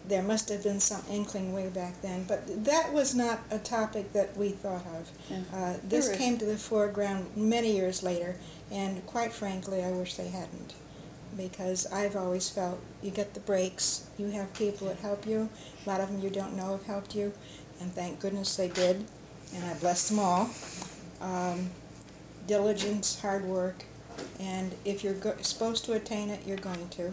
there must have been some inkling way back then, but that was not a topic that we thought of. Yeah. This came to the foreground many years later, and quite frankly I wish they hadn't, because I've always felt you get the breaks, you have people that help you, a lot of them you don't know have helped you, and thank goodness they did, and I bless them all. Diligence, hard work, and if you're supposed to attain it, you're going to.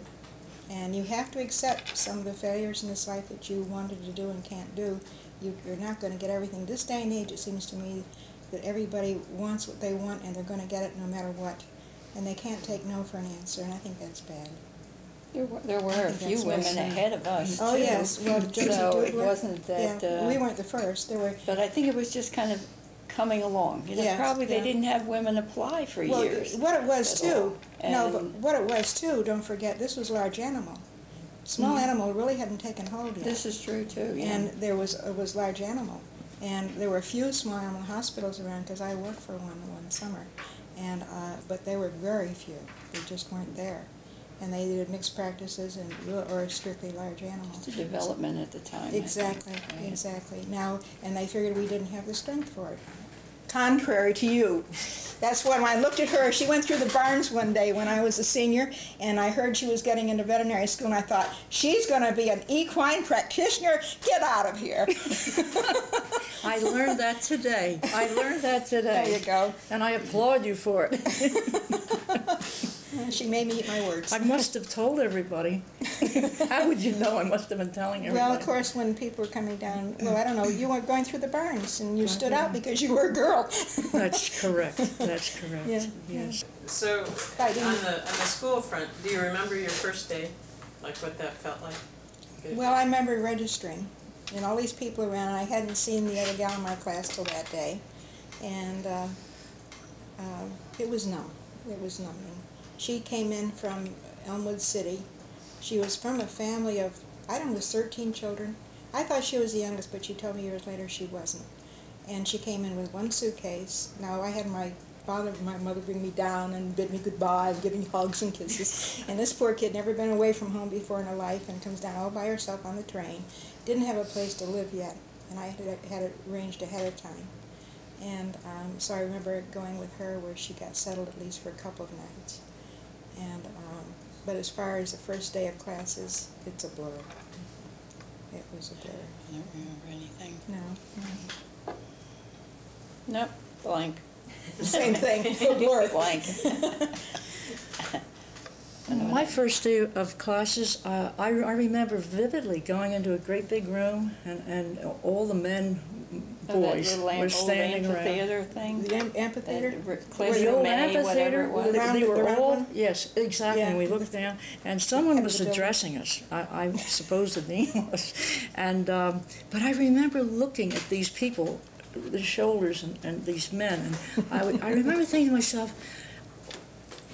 And you have to accept some of the failures in this life that you wanted to do and can't do. You're not going to get everything. This day and age, it seems to me that everybody wants what they want, and they're going to get it no matter what. And they can't take no for an answer, and I think that's bad. There were a few women ahead of us, Oh, too. yes. Well, Josie So it Dudler, wasn't that... yeah, we weren't the first. There were. But I think it was just kind of coming along. You know, Yes, probably they yeah. didn't have women apply for Well, years. what it was at all. too. No, but And what it was too. Don't forget, this was large animal. Small animal really hadn't taken hold yet. this is true too. Yeah. And it was large animal. And there were a few small animal hospitals around because I worked for one summer, and but they were very few. They just weren't there, and they did mixed practices or strictly large animals. The development at the time. Exactly, I think, right? exactly. Now, and they figured we didn't have the strength for it. Contrary to you. That's when I looked at her, she went through the barns one day when I was a senior, and I heard she was getting into veterinary school, and I thought, she's going to be an equine practitioner, get out of here. I learned that today. I learned that today. There you go. And I applaud you for it. She made me eat my words. I must have told everybody. How would you know? I must have been telling everybody. Well, of course, when people were coming down, well, I don't know, you were going through the barns, and you stood out because you were a girl. That's correct. That's correct. Yeah, Yes. So, I on didn't- the school front, do you remember your first day? Like what that felt like? Well, I remember registering, and all these people around, and I hadn't seen the other gal in my class till that day, and it was numb. It was numbing. She came in from Elmwood City. She was from a family of, I don't know, 13 children. I thought she was the youngest, but she told me years later she wasn't. And she came in with one suitcase. Now, I had my mother bring me down and bid me goodbye and give me hugs and kisses. And this poor kid never been away from home before in her life and comes down all by herself on the train. Didn't have a place to live yet, and I had it arranged ahead of time. And so I remember going with her where she got settled at least for a couple of nights. And but as far as the first day of classes, it's a blur. It was a blur. I don't remember anything. No. Nope, blank. Same thing. A blur. Blank. My first day of classes, I remember vividly going into a great big room, and all the men, boys, that little were standing old around. amphitheater thing. The amphitheater? The Classroom old A, whatever it was. round- they were the round all, one? yes, exactly, Yeah. and we looked down, and someone Head of was the building. addressing us. I suppose the dean was. And, but I remember looking at these people, the shoulders and these men, and I remember thinking to myself,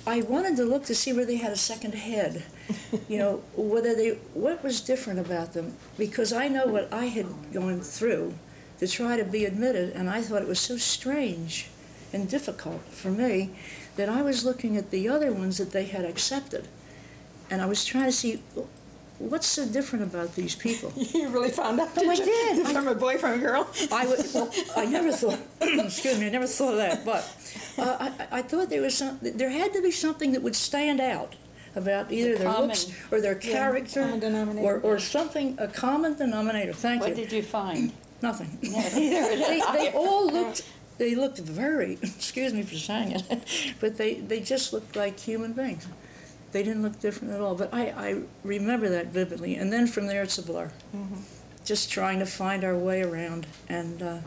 I wanted to look to see where they had a second head, you know, what was different about them, because I know what I had gone through to try to be admitted, and I thought it was so strange and difficult for me that I was looking at the other ones that they had accepted, and I was trying to see what's so different about these people. You really found out, Oh, I did you? did. From a boy, from a girl? I never thought, excuse me, I never thought of that, but I thought there had to be something that would stand out about either their looks common- or their character, common denominator. or something, a common denominator. Thank What you. did you find? Nothing. Neither. They all looked very, excuse me for saying it, but they just looked like human beings. They didn't look different at all, but I remember that vividly. And then from there, it's a blur. Mm-hmm. Just trying to find our way around and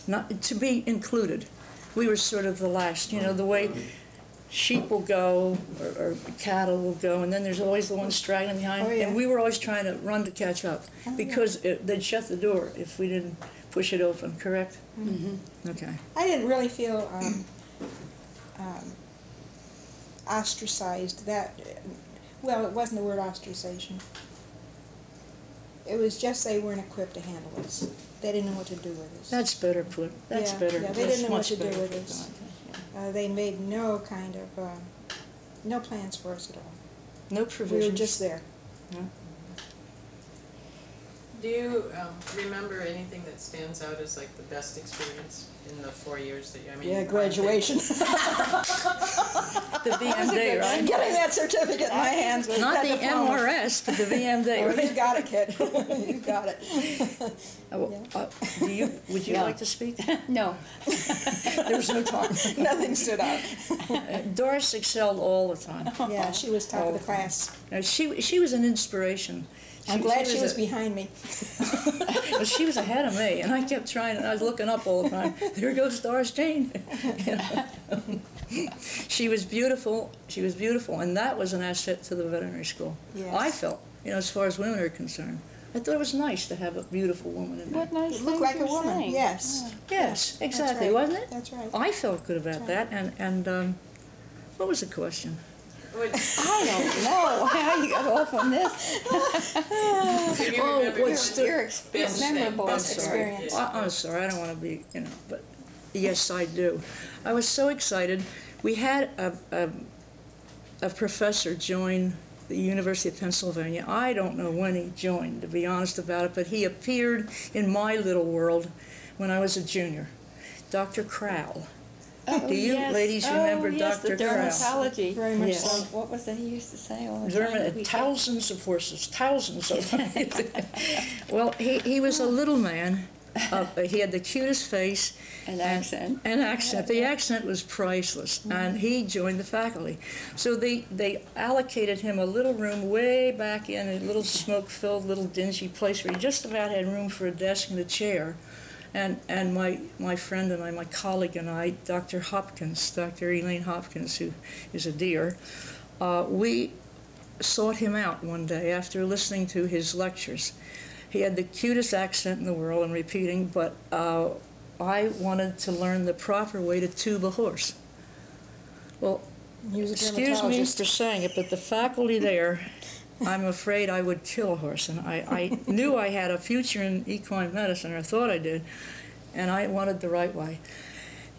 not to be included. We were sort of the last, you know, the way sheep will go or cattle will go, and then there's always the one straggling behind. Oh, yeah. And we were always trying to run to catch up because they'd shut the door if we didn't push it open, correct? Mm-hmm. Okay. I didn't really feel ostracized. Well, it wasn't the word ostracization. It was just they weren't equipped to handle us. They didn't know what to do with us. That's better put. That's Yeah, better. yeah, they That's didn't know what much to do better with put. us. They made no kind of, no plans for us at all. No We provisions. were just there. Do you remember anything that stands out as like the best experience in the 4 years that you? I mean, Yeah, graduation. The VMD, right? Getting that certificate in my hands was Not that the diploma. MRS, but the VMD. Oh, right? you got it, kid. You got it. Would you Yeah. like to speak? No. There was no time. Nothing stood out. Doris excelled all the time. Yeah, she was top of the class. She was an inspiration. I'm glad she was a- behind me. Well, she was ahead of me, and I kept trying, and I was looking up all the time. There goes Doris Jane. You know? She was beautiful. She was beautiful, and that was an asset to the veterinary school. Yes. I felt, you know, as far as women are concerned. I thought it was nice to have a beautiful woman in there. What nice You look things like a you're woman, saying. yes. Yes, That's exactly, right. wasn't it? That's right. I felt good about That's that, and what was the question? I don't know how you got off on this. Your memorable best experience. I'm sorry, I don't want to be, but yes, I do. I was so excited. We had a professor join the University of Pennsylvania. I don't know when he joined, to be honest about it, but he appeared in my little world when I was a junior. Dr. Crowell. Do you ladies remember Dr. The Crowell? dermatology. Very much Yes. so. What was it he used to say all the time? Thousands of horses, thousands of them. Well, he was a little man. He had the cutest face. An accent. An accent. The accent was priceless, and he joined the faculty. So they allocated him a little room way back in a little smoke-filled, little dingy place where he just about had room for a desk and a chair. And my friend and I, my colleague and I, Dr. Hopkins, Dr. Elaine Hopkins, who is a dear, we sought him out one day after listening to his lectures. He had the cutest accent in the world and repeating, but I wanted to learn the proper way to tube a horse. Well, He was a excuse me dermatologist. for saying it, but the faculty there, I'm afraid I would kill a horse. And I knew I had a future in equine medicine, or I thought I did, and I wanted the right way.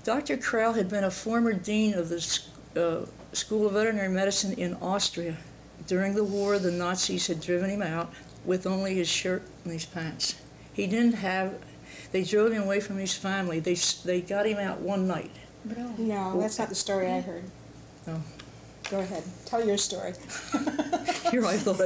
Dr. Crowell had been a former dean of the School of Veterinary Medicine in Austria. During the war, the Nazis had driven him out with only his shirt and his pants. He didn't have, they drove him away from his family. They got him out one night. No, that's not the story I heard. Oh. Go ahead. Tell your story. Here I thought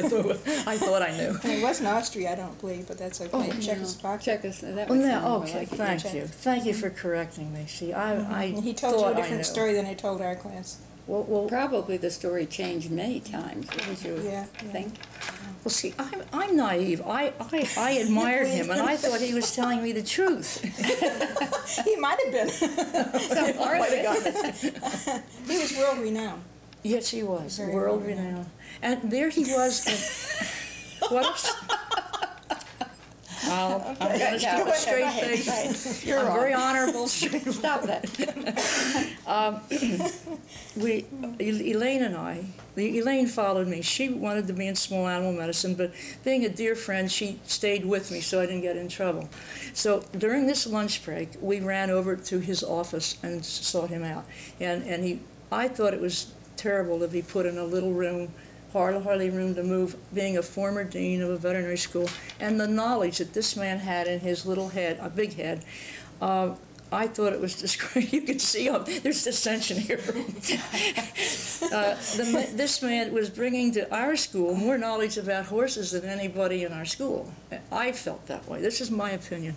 I knew. It wasn't Austria, I don't believe, but that's okay. No. Czechoslovakia. That Well, would now, sound more okay, like it. thank you. Thank you for correcting me. See, I And he told you thought a I different knew. story than I told our class. Well, Probably the story changed many times, wouldn't you Yeah, yeah. think? well, see, I'm naive. I admired him, and I thought he was telling me the truth. He might have been. Some part of it. He was world renowned. Yes, he was, Very world well renowned. renowned. And there he was. What? I'm going to keep a straight face. You're I'm very wrong. honorable. Straight. Stop that. Elaine and I, Elaine followed me. She wanted to be in small animal medicine, but being a dear friend, she stayed with me so I didn't get in trouble. So during this lunch break, we ran over to his office and sought him out. And I thought it was terrible to be put in a little room, hardly room to move, being a former dean of a veterinary school, and the knowledge that this man had in his little head, a big head. I thought it was disgraceful. You could see there's dissension here. This man was bringing to our school more knowledge about horses than anybody in our school. I felt that way. This is my opinion.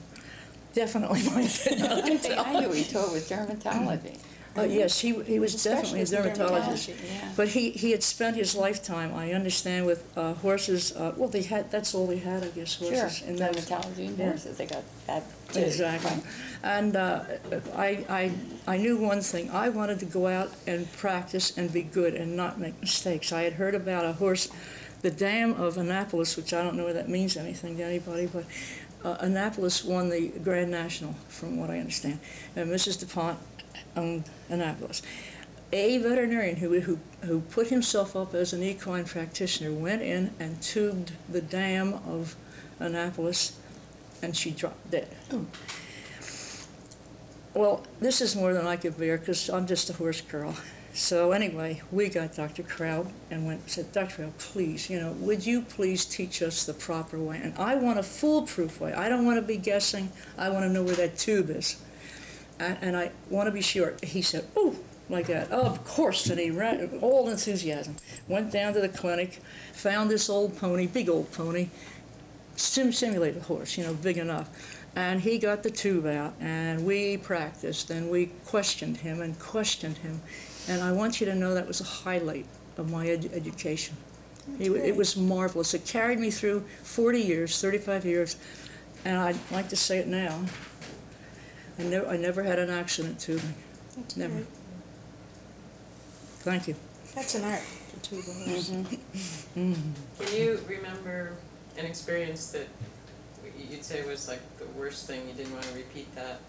Definitely my opinion. The only thing I knew he taught was dermatology. Yes, he was definitely a Specialist in dermatologist. dermatology, yeah. But he had spent his lifetime, I understand, with horses. Well, that's all they had, I guess, horses. Sure, in those- dermatology and yeah. horses, they got that too. Exactly. Right. And I knew one thing. I wanted to go out and practice and be good and not make mistakes. I had heard about a horse, the Dam of Annapolis, which I don't know whether that means anything to anybody, but Annapolis won the Grand National, from what I understand. And Mrs. DuPont owned Annapolis. A veterinarian who put himself up as an equine practitioner went in and tubed the Dam of Annapolis, and she dropped dead. Well, this is more than I could bear because I'm just a horse girl. So anyway, we got Dr. Crowell and said, Dr. Crowell, please, would you please teach us the proper way? And I want a foolproof way. I don't want to be guessing. I want to know where that tube is. And I want to be sure. He said, oh, like that. Oh, of course. And he ran, all enthusiasm. Went down to the clinic, found this old pony, big old pony, simulated horse, big enough. And he got the tube out, and we practiced, and we questioned him. And I want you to know that was a highlight of my education. It was marvelous. It carried me through 40 years, 35 years, and I'd like to say it now. I never had an accident tubing. That's Never. great. Thank you. That's an art, to tube a horse. Mm-hmm. Can you remember an experience that you'd say was like the worst thing, you didn't want to repeat that,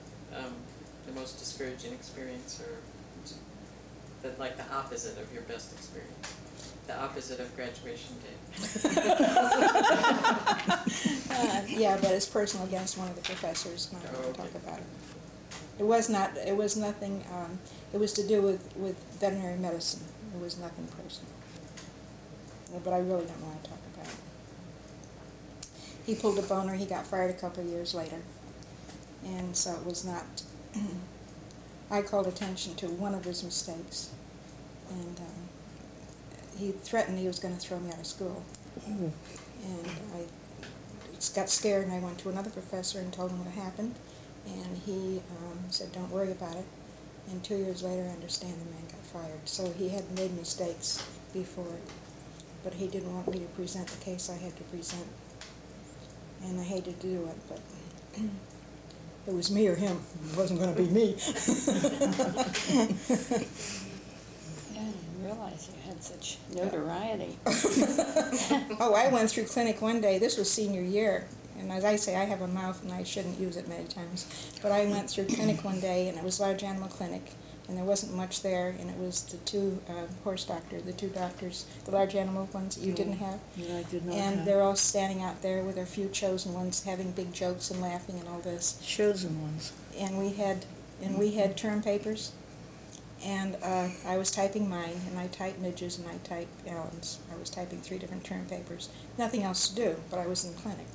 the most discouraging experience, or like the opposite of your best experience? The opposite of graduation day. Yeah, but it's personal against one of the professors, not going to talk about it. It was nothing, it was to do with veterinary medicine. It was nothing personal. But I really don't want to talk about it. He pulled a boner, he got fired a couple of years later. And so it was not, I called attention to one of his mistakes. And he threatened he was going to throw me out of school. And I got scared, and I went to another professor and told him what happened. And he said, don't worry about it. And 2 years later, I understand the man got fired. So he had made mistakes before, but he didn't want me to present the case I had to present. And I hated to do it, but it was me or him. It wasn't going to be me. Yeah, I didn't realize you had such notoriety. Oh, I went through clinic one day. This was senior year. And as I say, I have a mouth and I shouldn't use it many times. But I went through clinic one day, and it was large animal clinic. And there wasn't much there, and it was the two horse doctors, the two doctors, the large animal ones that you didn't have. Yeah, I did not And have. they're all standing out there with their few chosen ones having big jokes and laughing and all this. Chosen ones. And we had term papers, and I was typing mine, and I typed Midge's and I typed Allen's. I was typing 3 different term papers. Nothing else to do, but I was in clinic.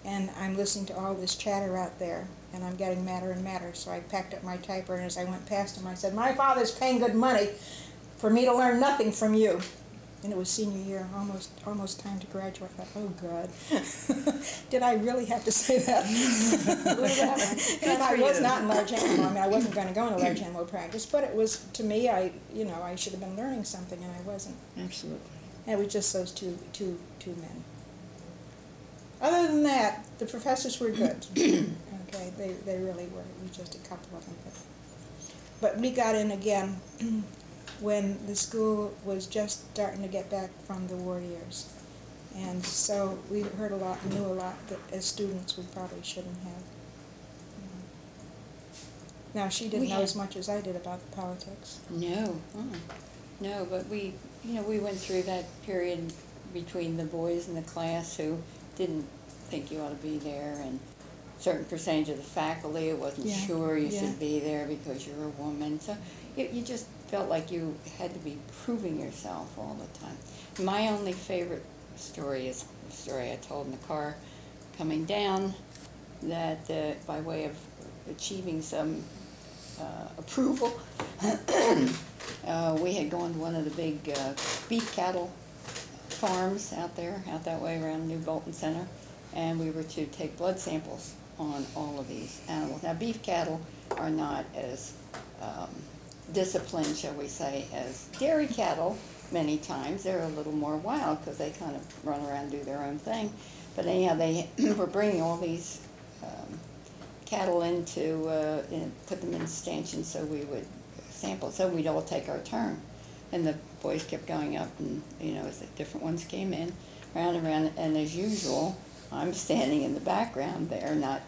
And I'm listening to all this chatter out there, and I'm getting madder and madder. So I packed up my typer, and as I went past him, I said, my father's paying good money for me to learn nothing from you. And it was senior year, almost time to graduate. I thought, oh, God. Did I really have to say that? And I was not in large animal. I mean, I wasn't going to go into large animal practice, but it was, to me, I should have been learning something, and I wasn't. Absolutely. And it was just those two men. Other than that, the professors were good. Okay, they really were. It was just a couple of them. But we got in again when the school was just starting to get back from the war years. And so we heard a lot, knew a lot that as students we probably shouldn't have. Now, she didn't know as much as I did about the politics. No, no, but we went through that period between the boys in the class who didn't think you ought to be there, and a certain percentage of the faculty who wasn't sure you should be there because you're a woman. So you just felt like you had to be proving yourself all the time. My only favorite story is a story I told in the car coming down, that by way of achieving some approval, we had gone to one of the big beef cattle farms out that way around New Bolton Center, and we were to take blood samples on all of these animals. Now, beef cattle are not as disciplined, shall we say, as dairy cattle. Many times they're a little more wild because they kind of run around and do their own thing. But anyhow, they were bringing all these cattle in to put them in stanchions so we would sample, so we'd all take our turn. And the boys kept going up, and as the different ones came in, round and round, and as usual, I'm standing in the background there, not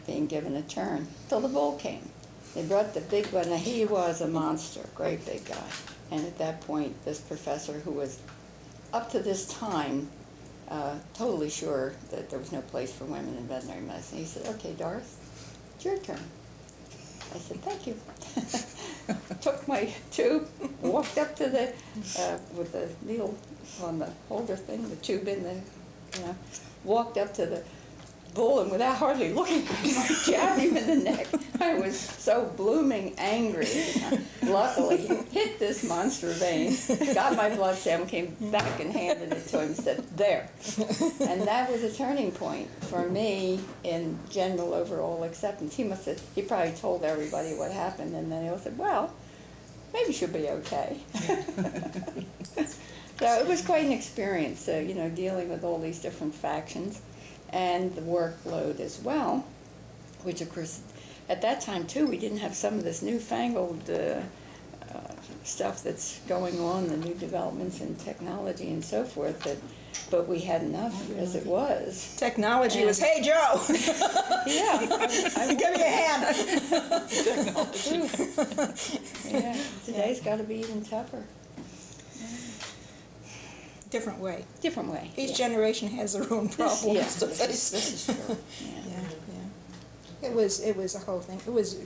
being given a turn, till the bull came. They brought the big one, and he was a monster, great big guy. And at that point, this professor, who was up to this time totally sure that there was no place for women in veterinary medicine, he said, "Okay, Doris, it's your turn." I said, "Thank you." Took my tube, walked up to the, with the needle on the holder thing, the tube in the, walked up to the bull, and without hardly looking, I jabbed him in the neck. I was so blooming angry. Luckily, he hit this monster vein, got my blood sample, came back and handed it to him and said, "There." And that was a turning point for me in general overall acceptance. He probably told everybody what happened, and then they all said, "Well, maybe she'll be okay." So it was quite an experience, dealing with all these different factions, and the workload as well, which of course, at that time too, we didn't have some of this newfangled stuff that's going on, the new developments in technology and so forth, but we had enough as it was. Technology was, "Hey, Joe!" Yeah. Give me a hand. Yeah, today's got to be even tougher. Different way. Different way. Each generation has their own problems. Yes, this is true. Yeah, Yeah. yeah. It was a whole thing. It was,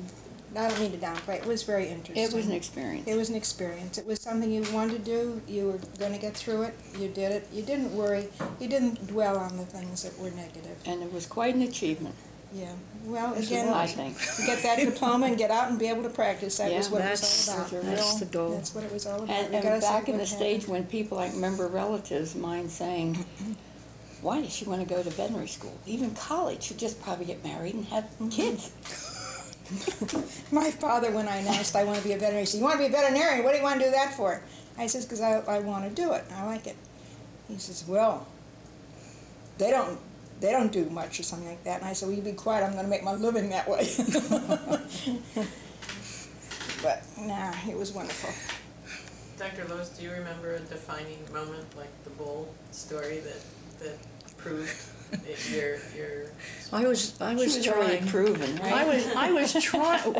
I don't mean to downplay, it was very interesting. It was an experience. It was an experience. It was something you wanted to do. You were going to get through it. You did it. You didn't worry. You didn't dwell on the things that were negative. And it was quite an achievement. Yeah. Well, This is again, what I think. to get that diploma and get out and be able to practice, that was Yeah, what it was all about. That's the goal. That's what it was all about. And, You gotta see back in what the happened. stage when people, like, remember relatives of mine saying, why does she want to go to veterinary school? Even college, she'd just probably get married and have kids. My father, when I announced I want to be a veterinarian, he said, "You want to be a veterinarian? What do you want to do that for?" I says, "Because I want to do it. I like it." He says, "Well, they don't do much," or something like that. And I said, "Will you be quiet? I'm going to make my living that way." But nah, it was wonderful. Dr. Lowe's, do you remember a defining moment like the bull story that proved your I was She was already trying. proven, right? I was trying.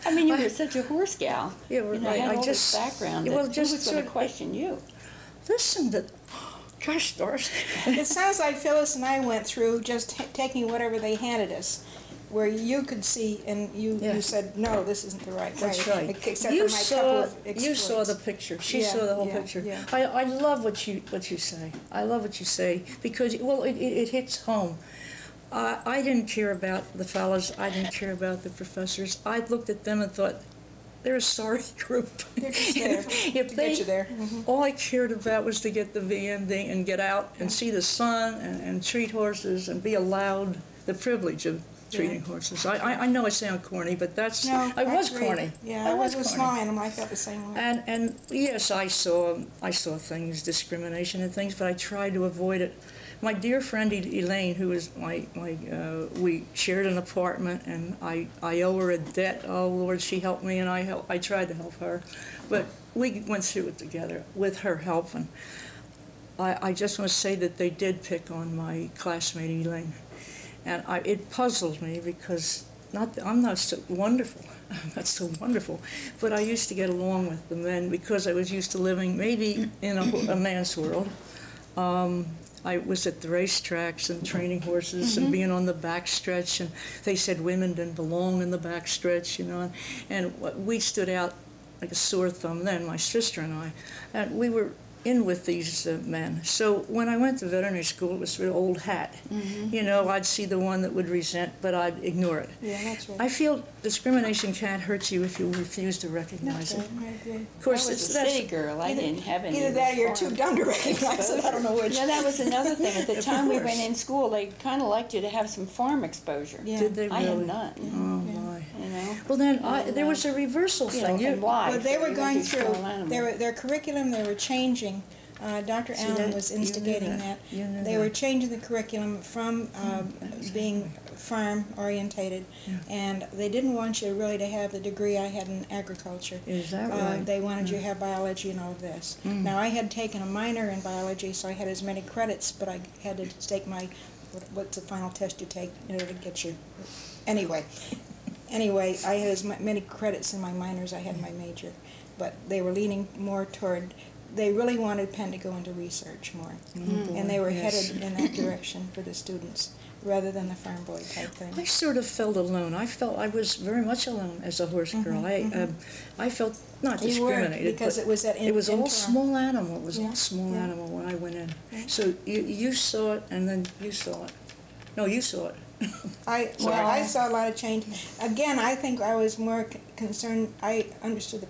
I mean, you were such a horse gal. Yeah, You know, right. you had I all just this background. well, That just who was going sort to of- question you? Listen to, gosh, Doris. It sounds like Phyllis and I went through just taking whatever they handed us, where you could see and you Yeah. said, "No, this isn't the right way." That's right. Except You for my saw couple of you saw exploits. the picture. She Yeah, saw the whole yeah, picture. yeah. I love what you say. I love what you say because well it hits home. I didn't care about the fellas. I didn't care about the professors. I looked at them and thought, they're a sorry group. They're just there If to they, get you there. Mhm. all I cared about was to get the VND and get out and see the sun and treat horses and be allowed the privilege of treating horses. I know I sound corny, but that's No, I was agree. corny. Yeah, I I was was with small corny. animal. I felt the same way. And yes, I saw things, discrimination and things, but I tried to avoid it. My dear friend Elaine, who is we shared an apartment, and I owe her a debt. Oh Lord, she helped me, and I tried to help her, but we went through it together with her help. And I just want to say that they did pick on my classmate Elaine, and it puzzled me because I'm not so wonderful. I'm not so wonderful, but I used to get along with the men because I was used to living maybe in a man's world. I was at the racetracks and training horses and being on the backstretch, and they said women didn't belong in the backstretch, you know, and we stood out like a sore thumb then, my sister and I, and we were in with these men. So when I went to veterinary school, it was sort of old hat. You know, I'd see the one that would resent, but I'd ignore it. Yeah, that's right. I feel discrimination can't hurt you if you refuse to recognize That's it. right. I agree. Of course, I was a that's city girl. I didn't have any. Either of that or the you're too foreign dumb to recognize it. I don't know which. Yeah, that was another thing. At the Of time we course. went in school, they kind of liked you to have some farm exposure. Yeah. Did they I had really? none. Oh my. You know. Well then, And, there was a reversal You know, thing. and why? Well, they So were you going went to through small animal. their curriculum. They were changing. Dr. See, Allen that- was you knew instigating that. that. You knew They that. were changing the curriculum from being farm orientated, and they didn't want you really to have the degree I had in agriculture. Is that right? They wanted you to have biology and all of this. Now I had taken a minor in biology, so I had as many credits, but I had to take my what's the final test you take in order to get your anyway. Anyway, I had as many credits in my minor as I had in my major, but they were leaning more toward. They really wanted Penn to go into research more, and they were Yes. headed in that direction for the students rather than the farm boy type thing. I sort of felt alone. I felt I was very much alone as a horse girl. I felt not You were, discriminated, because but it was that it was all interim. small animal. It was Yeah, all small yeah. animal when I went in. Yeah. So you saw it, and then you saw it. No, you saw it. I saw a lot of change. Again, I think I was more concerned. I understood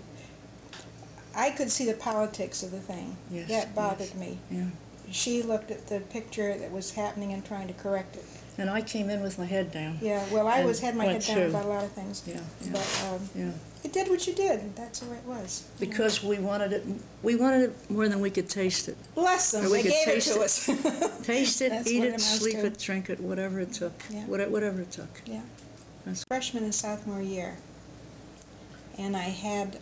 I could see the politics of the thing. Yes, That bothered yes. me. Yeah. She looked at the picture that was happening and trying to correct it. And I came in with my head down. Yeah, well, I And had my head went down through. about a lot of things. Yeah, yeah, But yeah. it did what you did. That's the way it was. Because we wanted it. We wanted it more than we could taste it. Bless them. Or we They could gave it taste to it. us. Taste it, That's eat what it, amounts sleep to. it, drink it, whatever it took. Yeah. Whatever it took. Yeah. That's- Freshman and sophomore year. And I had,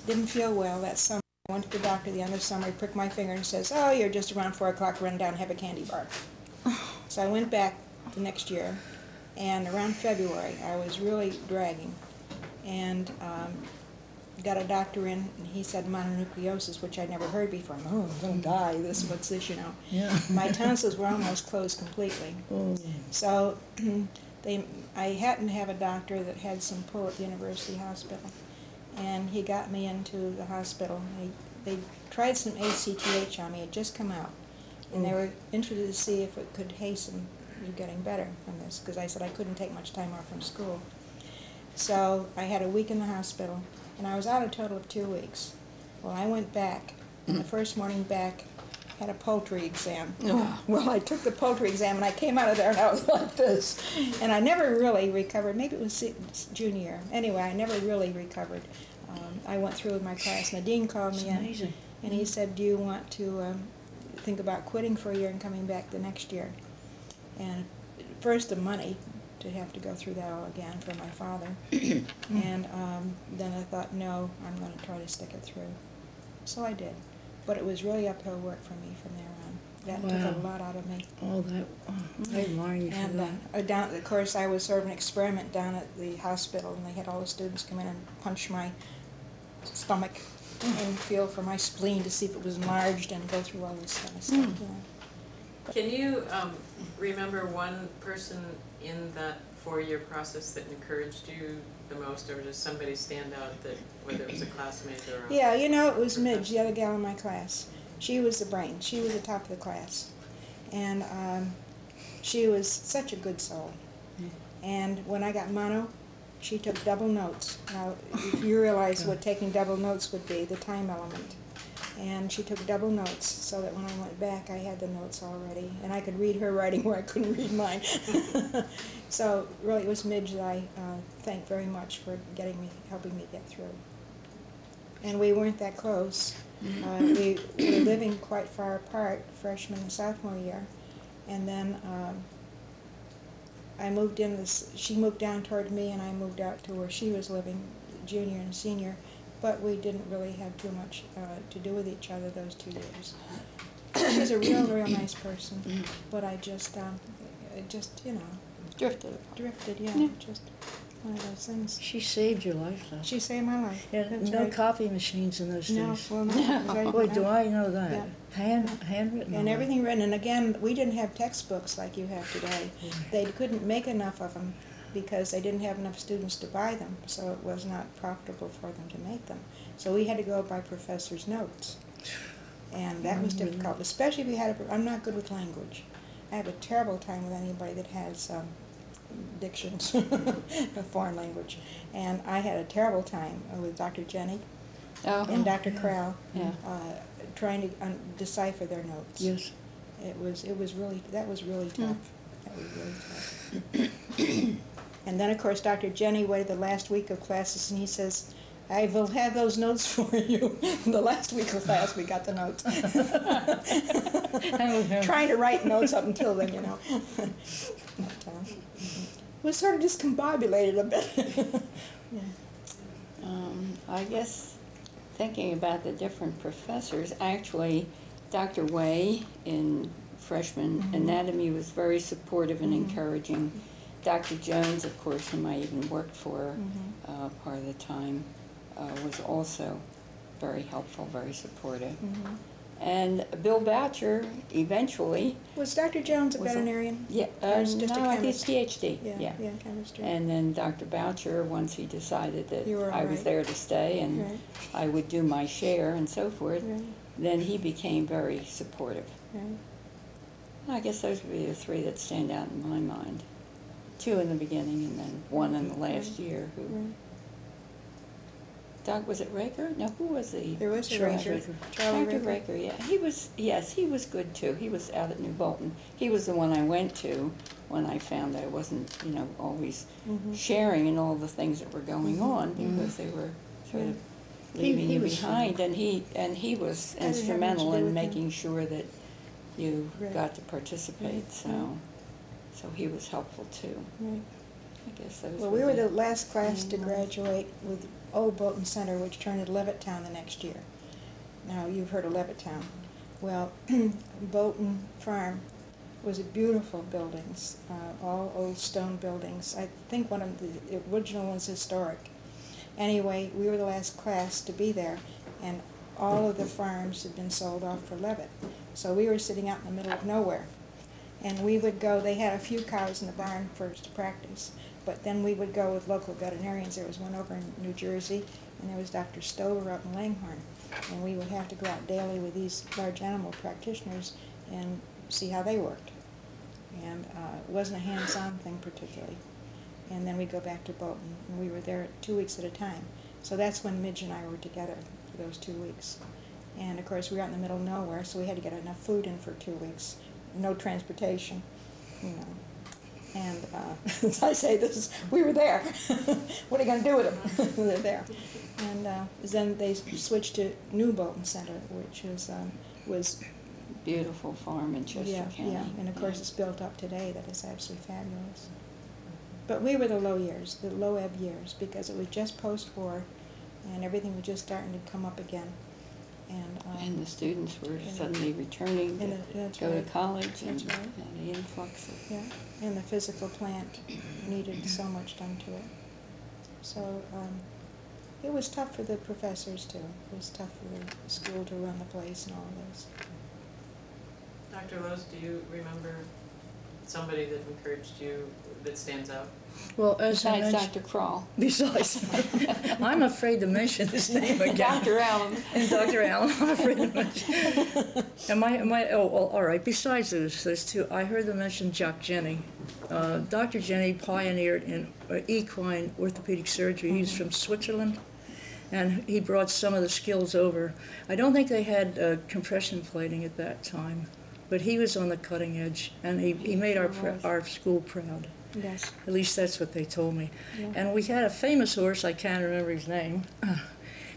didn't feel well that summer. I went to the doctor the end of summer. He pricked my finger and says, "Oh, you're just around 4 o'clock. Run down and have a candy bar." So I went back the next year, and around February, I was really dragging. and got a doctor in, and he said mononucleosis, which I'd never heard before. Oh, I'm going to die. What's this, you know? Yeah. My tonsils were almost closed completely. Oh. So I happened to have a doctor that had some pull at the University Hospital, and he got me into the hospital. They tried some ACTH on me. It had just come out, and they were interested to see if it could hasten you getting better from this, because I said I couldn't take much time off from school. So I had a week in the hospital, and I was out a total of 2 weeks. Well, I went back, and the first morning back, had a poultry exam. Well, I took the poultry exam, and I came out of there, and I was like this. And I never really recovered. Maybe it was junior year. Anyway, I never really recovered. I went through with my class, and the dean called me in, and he said, do you want to think about quitting for a year and coming back the next year? And first the money, to have to go through that all again for my father. And then I thought, no, I'm going to try to stick it through. So I did. But it was really uphill work for me from there on. That took a lot out of me. I admire you for And that. of course, I was sort of an experiment down at the hospital, and they had all the students come in and punch my stomach and feel for my spleen to see if it was enlarged and go through all this kind of stuff. You know. Can you remember one person in that 4-year process that encouraged you the most, or does somebody stand out, that whether it was a classmate or a... Yeah, you know, it was Midge, the other gal in my class. She was the brain. She was the top of the class. And she was such a good soul. And when I got mono, she took double notes. Now, if you realize what taking double notes would be, the time element. And she took double notes, so that when I went back, I had the notes already. And I could read her writing where I couldn't read mine. So, really, it was Midge that I thank very much for helping me get through. And we weren't that close. We were living quite far apart, freshman and sophomore year. And then I moved in, she moved down toward me, and I moved out to where she was living, junior and senior. But we didn't really have too much to do with each other those 2 years. She's a real nice person, but I just, you know, drifted, yeah, just one of those things. She saved your life, though. She saved my life. Yeah, That's no right. copy machines in those No, days. well, no. Boy, do I know that. Yeah. Handwritten. And everything written. And again, we didn't have textbooks like you have today. They couldn't make enough of them because they didn't have enough students to buy them, so it was not profitable for them to make them. So we had to go by professors' notes. And that was difficult, especially if you had I'm not good with language. I have a terrible time with anybody that has dictions, a foreign language. And I had a terrible time with Dr. Jenny and Dr. Crowell trying to decipher their notes. Yes. That was really tough. That was really tough. And then, of course, Dr. Jenny waited the last week of classes, and he says, I will have those notes for you. The last week of class, we got the notes. Trying to write notes up until then, you know. But, was sort of discombobulated a bit. I guess thinking about the different professors, actually, Dr. Way in freshman anatomy was very supportive and encouraging. Dr. Jones, of course, whom I even worked for part of the time, was also very helpful, very supportive. And Bill Boucher, eventually... Was Dr. Jones a veterinarian? Yeah, Or was just a no, chemist? he's PhD. Yeah, chemistry. And then Dr. Boucher, once he decided that You were I all was right. there to stay and Right. I would do my share and so forth, Right. then he became very supportive. Right. I guess those would be the three that stand out in my mind. 2 in the beginning and then 1 in the last year. Who? Right. Doc, was it Raker? No, who was the? There was a Charles Raker. Raker. Charlie Dr. Raker. Raker, yeah. He was good too. He was out at New Bolton. He was the one I went to when I found that I wasn't, always sharing in all the things that were going on because they were sort of leaving He you was behind. And he was I didn't have much to instrumental do in with him. making sure that you Right. got to participate. Right. So he was helpful too. Right. I guess those Well, we were the last class to graduate with Old Bolton Center, which turned into Levittown the next year. Now, you've heard of Levittown. Well, Bolton Farm was beautiful buildings, all old stone buildings. I think one of the original ones historic. Anyway, we were the last class to be there, and all of the farms had been sold off for Levitt. So we were sitting out in the middle of nowhere. And we would go, they had a few cows in the barn first to practice, but then we would go with local veterinarians. There was one over in New Jersey, and there was Dr. Stover up in Langhorne. And we would have to go out daily with these large animal practitioners and see how they worked. And it wasn't a hands-on thing particularly. And then we'd go back to Bolton, and we were there 2 weeks at a time. So that's when Midge and I were together for those 2 weeks. And of course, we were out in the middle of nowhere, so we had to get enough food in for 2 weeks. No transportation, you know. And as I say, we were there. What are you going to do with them? They're there. And then they switched to New Bolton Center, which was Beautiful farm in Chester County. Yeah, and of course it's built up today. That is absolutely fabulous. But we were the low years, the low ebb years, because it was just post-war, and everything was just starting to come up again. And the students were suddenly returning to go to college, and the influx of... Yeah, and the physical plant needed so much done to it. So it was tough for the professors too. It was tough for the school to run the place and all of this. Dr. Rose, do you remember somebody that encouraged you that stands out? Well, as I Besides mentioned, Dr. Kroll. besides, I'm afraid to mention his name again. Dr. Allen. And Dr. Allen, I'm afraid to mention. Oh, well, all right, besides those two, I heard them mention Jock Jenny. Dr. Jenny pioneered in equine orthopedic surgery. He's from Switzerland, and he brought some of the skills over. I don't think they had compression plating at that time, but he was on the cutting edge, and he made our school proud. Yes. At least that's what they told me. Yeah. And we had a famous horse, I can't remember his name,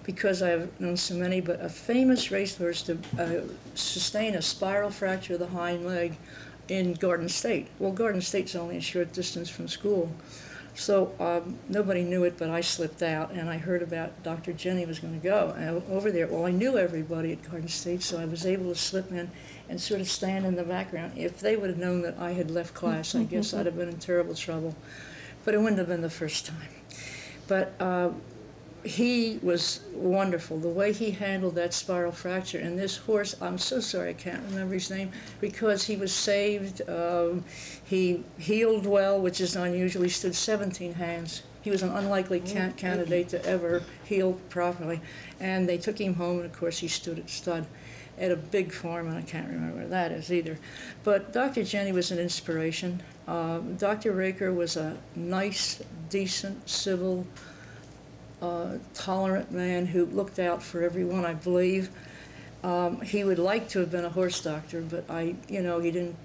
because I've known so many, but a famous racehorse to sustain a spiral fracture of the hind leg in Garden State. Well, Garden State's only a short distance from school. So nobody knew it, but I slipped out, and I heard about Dr. Jenny was going to go over there. Well, I knew everybody at Garden State, so I was able to slip in and sort of stand in the background. If they would have known that I had left class, I guess I'd have been in terrible trouble. But it wouldn't have been the first time. But he was wonderful, the way he handled that spiral fracture. And this horse, I'm so sorry I can't remember his name, because he was saved. He healed well, which is unusual. He stood 17 hands. He was an unlikely candidate to ever heal properly. And they took him home, and of course he stood at stud at a big farm, and I can't remember where that is either. But Dr. Jenny was an inspiration. Dr. Raker was a nice, decent, civil, tolerant man who looked out for everyone, I believe. He would like to have been a horse doctor, but he didn't,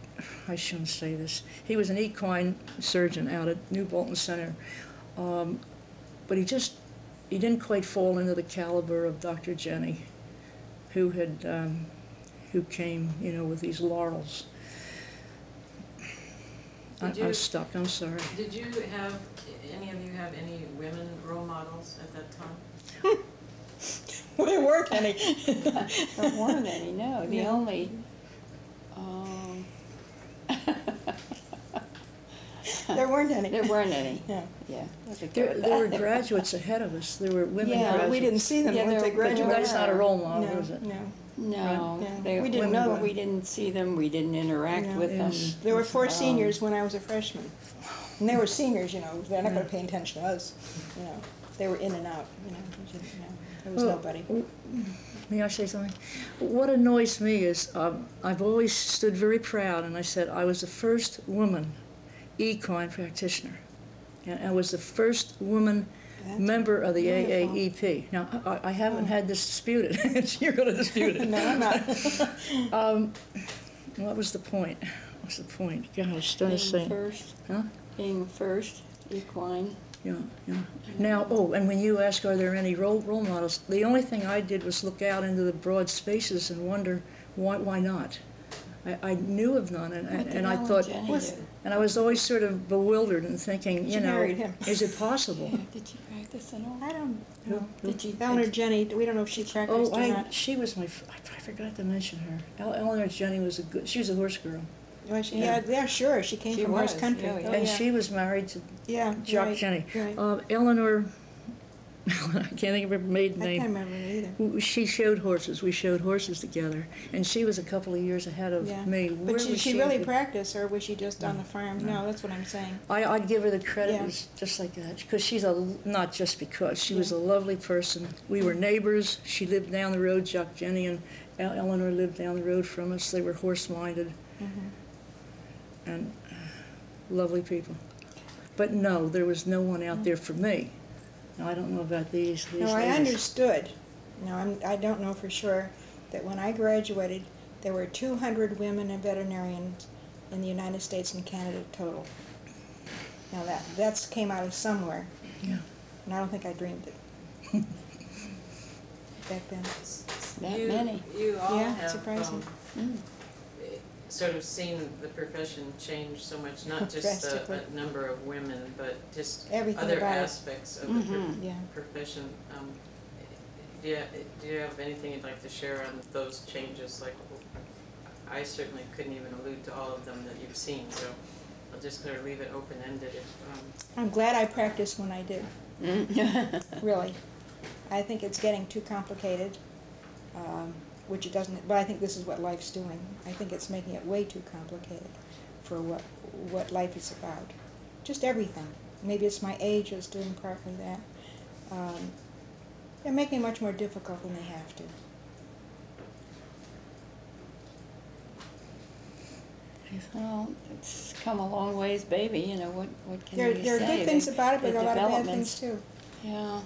I shouldn't say this. He was an equine surgeon out at New Bolton Center. But he didn't quite fall into the caliber of Dr. Jenny, who came, with these laurels. I'm stuck, I'm sorry. Did you have, any of you have any women role models at that time? Well, there weren't any. There weren't any, no. The only... There weren't any. There weren't any. Yeah. Yeah. There were graduates ahead of us. There were women graduates. We didn't see them once they graduated. That's not a role model, No, is it? no. No, Right. they, We didn't know them. we didn't see them. We didn't interact No. with them. Yes. There were 4 seniors when I was a freshman. And they were seniors, they're not going to pay attention to us, They were in and out, There was nobody. May I say something? What annoys me is I've always stood very proud, and I said I was the first woman equine practitioner. And I was the first woman member of the wonderful. AAEP. Now, I haven't had this disputed. You're going to dispute it. No, I'm not. What was the point? What's the point? God, I was trying to Being say. first, Huh? being first, equine. Yeah. Now, and when you ask, are there any role models? The only thing I did was look out into the broad spaces and wonder why not. I knew of none, and I thought, and I was always sort of bewildered and thinking, She married him. is it possible? Yeah, did she practice at all? I don't know. Did you? Eleanor Jenny, we don't know if she practiced or not. She was I forgot to mention her. Eleanor Jenny was she was a horse girl. Well, yeah, sure. She came She from horse was, country. yeah, yeah. And she was married to Yeah, Jock right, Jenny. right. Eleanor I can't think of her maiden I can't name. remember it either. She showed horses. We showed horses together, and she was a couple of years ahead of Yeah. me. But Where was she really at the- practiced, or was she just on the farm? No, that's what I'm saying. I'd give her the credit, Yeah. it was just like that, because not just because, she was Yeah. a lovely person. We were neighbors, she lived down the road, Jock Jenny and Eleanor lived down the road from us, they were horse-minded, and lovely people. But no, there was no one out there for me. Now, I don't know about these No, I ladies. understood. No, I don't know for sure that when I graduated, there were 200 women and veterinarians in the United States and Canada total. Now that's came out of somewhere, Yeah. and I don't think I dreamed it back then. That many. You all Yeah, have surprising. sort of seen the profession change so much, not just Drastically. a number of women, but just Everything other about it. aspects of the Yeah. profession. Do you have anything you'd like to share on those changes? Like, I certainly couldn't even allude to all of them that you've seen, so I'll just sort of leave it open-ended. I'm glad I practiced when I did. Really. I think it's getting too complicated, which it doesn't, but I think this is what life's doing. I think it's making it way too complicated for what life is about. Just everything. Maybe it's my age that's doing partly that. They're making it much more difficult than they have to. Well, it's come a long ways, baby, you know, what can There you say? are good things about it, but The there are a lot of bad developments. things too. Yeah,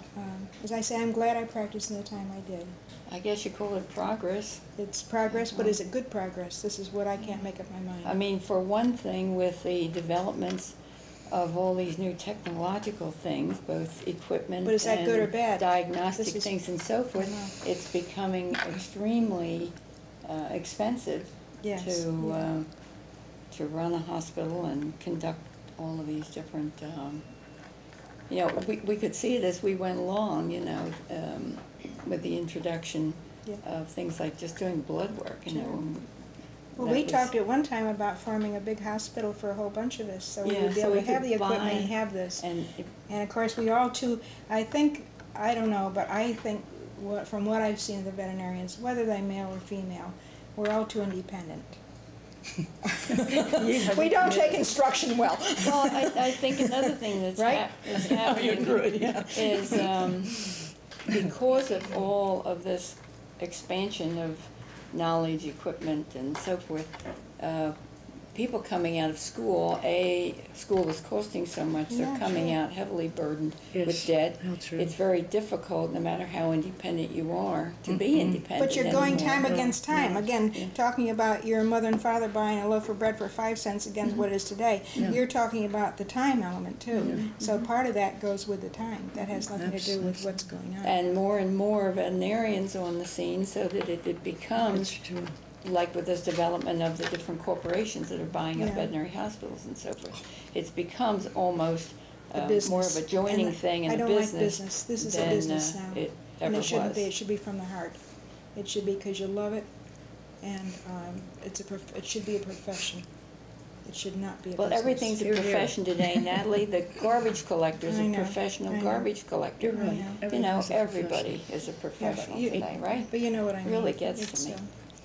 As I say, I'm glad I practiced in the time I did. I guess you call it progress. It's progress, but is it good progress? This is what I can't make up my mind. I mean, for one thing, with the developments of all these new technological things, both equipment But is that good or and bad? diagnostic This is- things and so forth, I know. it's becoming extremely expensive Yes, to run a hospital and conduct all of these different, you know, we could see it as we went along, you know, with the introduction Yeah. of things like just doing blood work, you know. Well, that we was- talked at one time about forming a big hospital for a whole bunch of us, so we Yeah, would be so able we to have could the equipment buy- and have this. And And of course, we all too, I think, I don't know, but I think from what I've seen of the veterinarians, whether they're male or female, we're all too independent. We don't take instruction well. Well, I think another thing that's Right? is happening is because of all of this expansion of knowledge, equipment, and so forth, people coming out of school, school is costing so much, they're Yeah, coming sure. out heavily burdened Yes, with debt. how true. It's very difficult, no matter how independent you are, to be independent But you're going anymore. time against time. Again, Yeah. talking about your mother and father buying a loaf of bread for 5 cents against what it is today. Yeah. You're talking about the time element too. So part of that goes with the time. That has nothing to do with what's going on. And more veterinarians on the scene, so that it becomes That's true. like with this development of the different corporations that are buying up Yeah. veterinary hospitals and so forth, it becomes almost A more of business. a joining And thing I and a don't business. like business. This is a than, business now. It And ever it shouldn't was. be. It should be from the heart. It should be because you love it, and it should be a profession. It should not be a Well, business. everything's a Here, here. profession today, Natalie. The garbage collector's I a know, professional I know. garbage collector. You're right. Yeah. You know, Everything's a everybody is a professional you- today, right? But you know what I mean. Really gets It's, to me.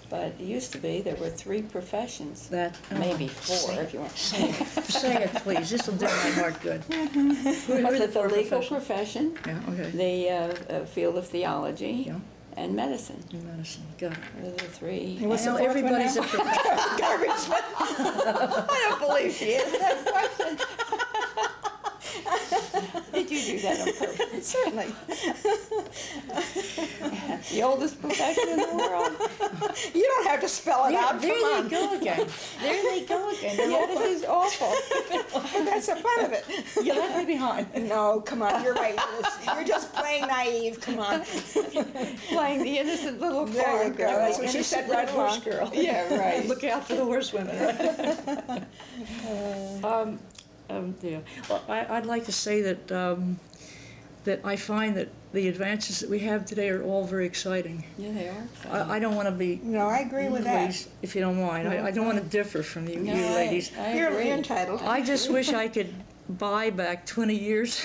But it used to be there were 3 professions, That, maybe 4 if you want. Say it, please, this'll do my heart good. Who are Was the it the four legal professions? profession, Yeah, okay. the field of theology, Yeah. and medicine? In medicine, got it. Those are the 3. And what's I know the fourth one everybody's now? a professional. Garbage man. I don't believe she answered that question. Did you do that on purpose? Certainly. The oldest profession in the world. You don't have to spell it out. There Come they on. go again. There they go again. They're Yeah, all this is awful. But that's the fun of it. You left me behind. No, come on. You're right. You're just playing naive. Come on. Playing the innocent little There car you go. girl. That's what she said right along. girl. Yeah, right. Look out for the horsewomen. Dear. Well, I'd like to say that that I find that the advances that we have today are all very exciting. Yeah, they are. I don't want to be, No, I agree with that. ladies, if you don't mind, I don't want to differ from you, No, you ladies. I You're agree. entitled. I just wish I could buy back 20 years.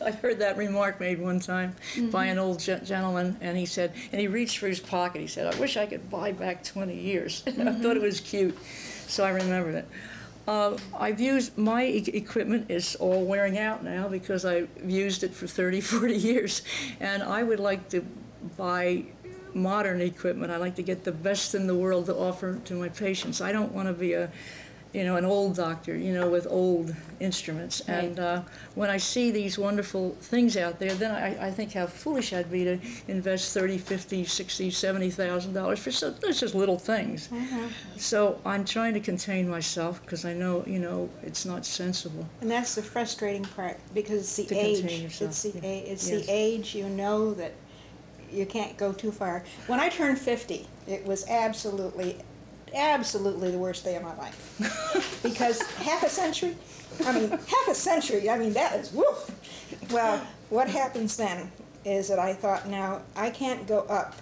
I heard that remark made one time by an old gentleman, and he said, and he reached for his pocket, he said, I wish I could buy back 20 years. I thought it was cute, so I remembered it. I've used, my equipment is all wearing out now because I've used it for 30, 40 years, and I would like to buy modern equipment. I like to get the best in the world to offer to my patients. I don't want to be a, an old doctor, with old instruments. Right. And when I see these wonderful things out there, then I think how foolish I'd be to invest $30, $50, $60, $70,000 for that's just little things. So I'm trying to contain myself because I know, it's not sensible. And that's the frustrating part, because it's the To age. contain yourself, It's the yeah. it's Yes. the age. You know that you can't go too far. When I turned 50, it was absolutely the worst day of my life. Because half a century, that is woof. Well, what happens then is that I thought, now, I can't go up.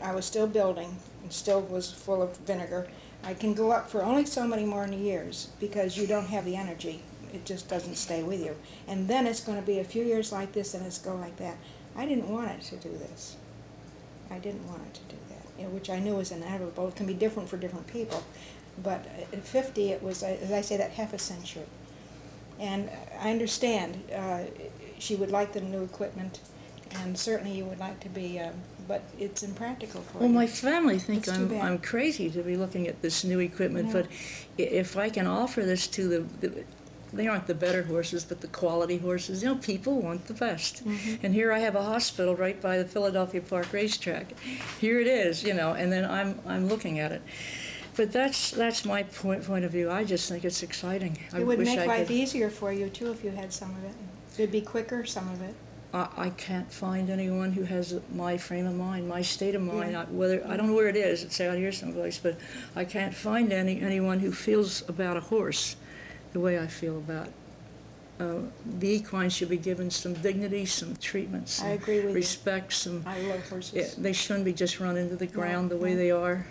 I was still building, and still was full of vinegar. I can go up for only so many more years because you don't have the energy. It just doesn't stay with you. And then it's going to be a few years like this and it's go like that. I didn't want it to do this. I didn't want it to do that, which I knew was inevitable. It can be different for different people. But at 50, it was, as I say, that half a century. And I understand she would like the new equipment, and certainly you would like to be, but it's impractical for Well, you. my family think It's too bad. I'm crazy to be looking at this new equipment, No. but if I can offer this to they aren't the better horses, but the quality horses. People want the best. And here I have a hospital right by the Philadelphia Park racetrack. Here it is, and then I'm looking at it. But that's my point of view. I just think it's exciting. It would wish make I life could- easier for you, too, if you had some of it. It'd be quicker, some of it. I can't find anyone who has my frame of mind, my state of mind. Yeah. I don't know where it is. It's out here someplace, but I can't find anyone who feels about a horse the way I feel about. The equine should be given some dignity, some treatment, some I agree with you. respect, some. I love horses. They shouldn't be just run into the ground the way no. they are.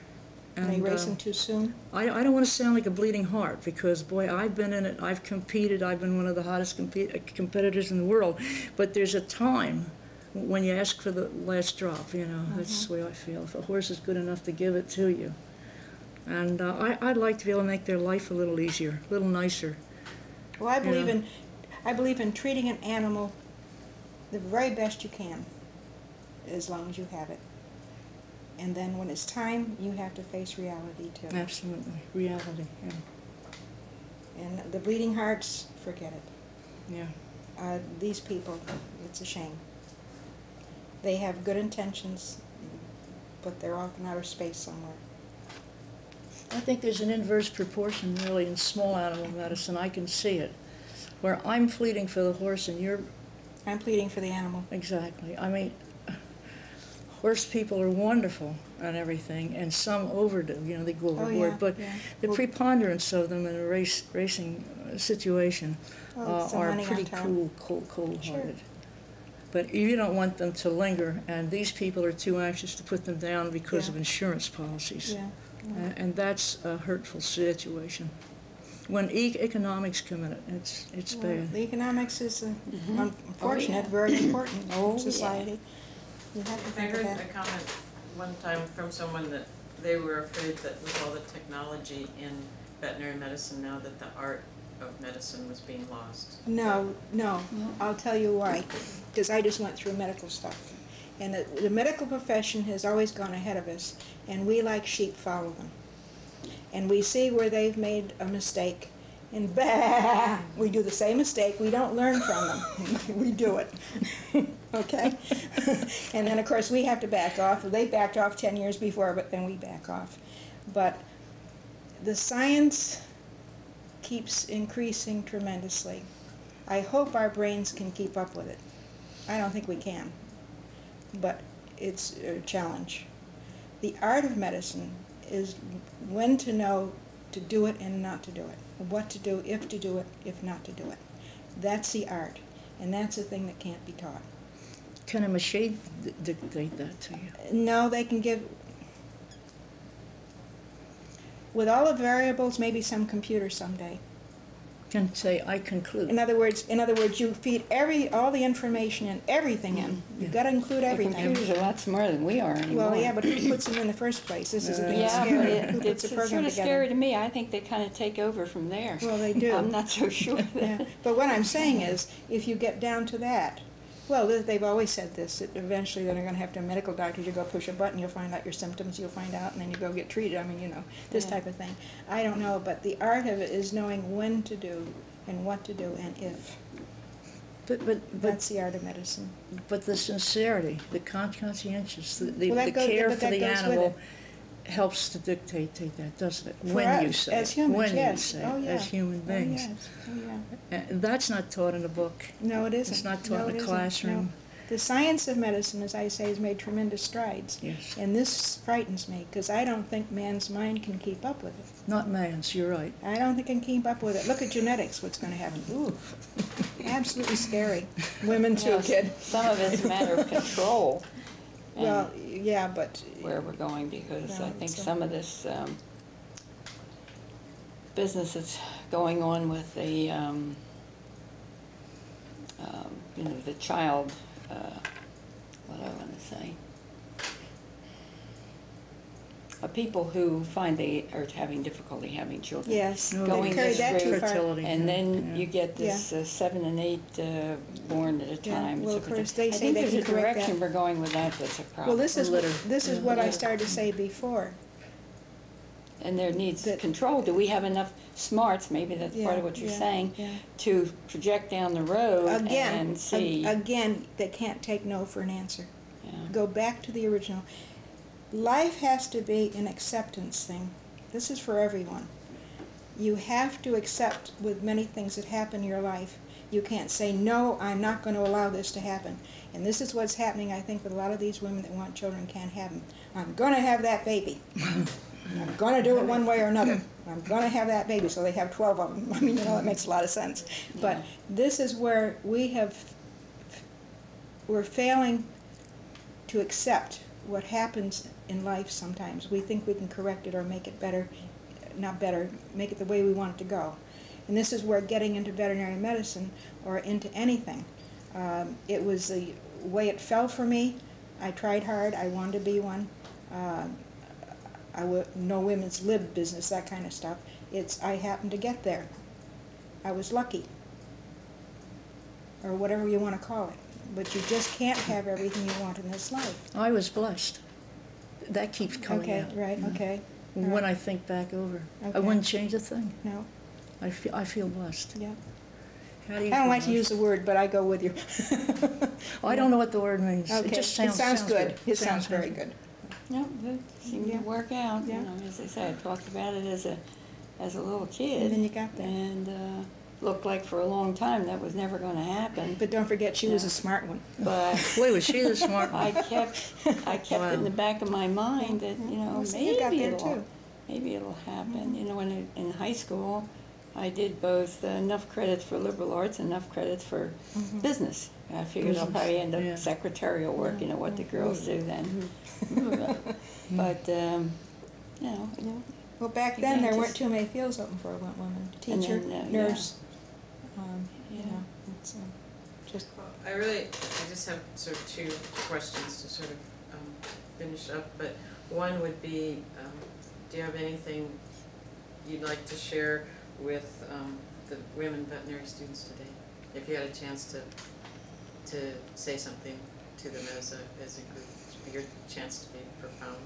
And they race them too soon. I don't want to sound like a bleeding heart because, boy, I've been in it, I've competed, I've been one of the hottest competitors in the world. But there's a time when you ask for the last drop, that's the way I feel. If a horse is good enough to give it to you. And I'd like to be able to make their life a little easier, a little nicer. Well, I believe in treating an animal the very best you can, as long as you have it. And then when it's time, you have to face reality too. Absolutely, reality, yeah. And the bleeding hearts, forget it. Yeah. These people, it's a shame. They have good intentions, but they're off in outer space somewhere. I think there's an inverse proportion really in small animal medicine. I can see it. Where I'm pleading for the horse and you're... I'm pleading for the animal. Exactly. I mean, horse people are wonderful and everything, and some overdo, they go overboard. yeah, But yeah. the Well- preponderance of them in a racing situation Well, it's the are money pretty on top. cold-hearted. Sure. But you don't want them to linger, and these people are too anxious to put them down because Yeah. of insurance policies. Yeah. And that's a hurtful situation. When economics come in it, it's Well, bad. the economics is unfortunate, yeah. very important Oh, in yeah. society. You have to I think of heard that. a comment one time from someone that they were afraid that with all the technology in veterinary medicine now that the art of medicine was being lost. No, I'll tell you why. Because I just went through medical stuff. And the medical profession has always gone ahead of us, and we like sheep follow them. And we see where they've made a mistake, and bah, we do the same mistake. We don't learn from them. We do it. Okay? And then, of course, we have to back off. They backed off 10 years before, but then we back off. But the science keeps increasing tremendously. I hope our brains can keep up with it. I don't think we can, but it's a challenge. The art of medicine is when to know to do it and not to do it, what to do, if not to do it. That's the art, and that's the thing that can't be taught. Can a machine dictate that to you? No, they can give, with all the variables, maybe some computer someday. Can say, I conclude. In other words, you feed all the information and everything in. You've got to include The everything. computers are a lot smarter than we are anymore. Well, yeah, but who puts them in the first place? This is a bit Yeah, scary. but Who puts it's a sort program of together? scary to me. I think they kind of take over from there. Well, they do. I'm not so sure. Yeah. But what I'm saying is, if you get down to that, well, they've always said this, that eventually they're going to have to have medical doctors. You go push a button, you'll find out your symptoms, you'll find out, and then you go get treated. I mean, you know, this Yeah. type of thing. I don't know, but the art of it is knowing when to do and what to do and if. But That's the art of medicine. the sincerity, the conscientious, the Well, that goes- care but for that the goes with animal it. helps to dictate that, doesn't it? For When you us, say as it, humans, when yes. you say Oh, it, yeah. as human beings. Oh, yes. Oh, yeah. And that's not taught in a book. No, it isn't. It's not taught No, in it a isn't. classroom. No. The science of medicine, as I say, has made tremendous strides. Yes. And this frightens me, because I don't think man's mind can keep up with it. Not man's, you're right. I don't think it can keep up with it. Look at genetics, what's going to happen. Ooh, absolutely scary. Women too, Yes, kid. Some of it's a matter of control. and Well, yeah, but where we're going, because No, I think so- some of this business that's going on with the, you know, the child, what do I want to say? People who find they are having difficulty having children. yes, No, Going they carry this that too route, far. fertility. And then Yeah. you get this 7 and 8 born at a Yeah, time. well, So of course, I they say think they there's can a correct direction that. we're going with that that's a problem. Well, this is Litter. what I Yeah. started to say before. And there needs that- control. Do we have enough smarts, maybe that's part of what you're Yeah, saying, yeah. to project down the road Again, and see? again, they can't take no for an answer. Yeah. Go back to the original. Life has to be an acceptance thing. This is for everyone. You have to accept with many things that happen in your life. You can't say, no, I'm not going to allow this to happen. And this is what's happening, I think, with a lot of these women that want children can't have them. I'm going to have that baby. I'm going to do it one way or another. I'm going to have that baby, so they have 12 of them. I mean, you know, that makes a lot of sense. But Yeah. this is where we're failing to accept what happens in life sometimes. We think we can correct it or make it better, not better, make it the way we want it to go. And this is where getting into veterinary medicine or into anything, it was the way it fell for me. I tried hard. I wanted to be one. No women's lib business, that kind of stuff. I happened to get there. I was lucky, or whatever you want to call it. But you just can't have everything you want in this life. I was blessed. That keeps coming Okay, out. right, okay. When Right. I think back over, I Okay. wouldn't change a thing. No, I feel blessed. yeah. How do you I don't feel, like to Marcia? use the word, but I go with you. I don't know what the word means. Okay, It just sounds good. It sounds very good. good. No, it seemed Yeah. to work out. Yeah. You know, as I said, I talked about it as a little kid. And then you got there. And looked like for a long time that was never going to happen. But don't forget, she was Yeah. a smart one. But Boy, was she the smart one. I kept it in the back of my mind that, you know, Well, so you got there too. maybe it'll happen. You know, in high school, I did both enough credits for liberal arts and enough credits for business. I figured I'll Business, probably end up yeah. secretarial work, you know, what the girls do then. But, you know, Well, back Again, then, there weren't just- too many fields open for women. And Teacher, then, nurse, you Yeah. know, it's just, Well, I just have sort of two questions to sort of finish up, but one would be, do you have anything you'd like to share with the women veterinary students today? If you had a chance to say something to them as a group, it'd be your chance to be profound.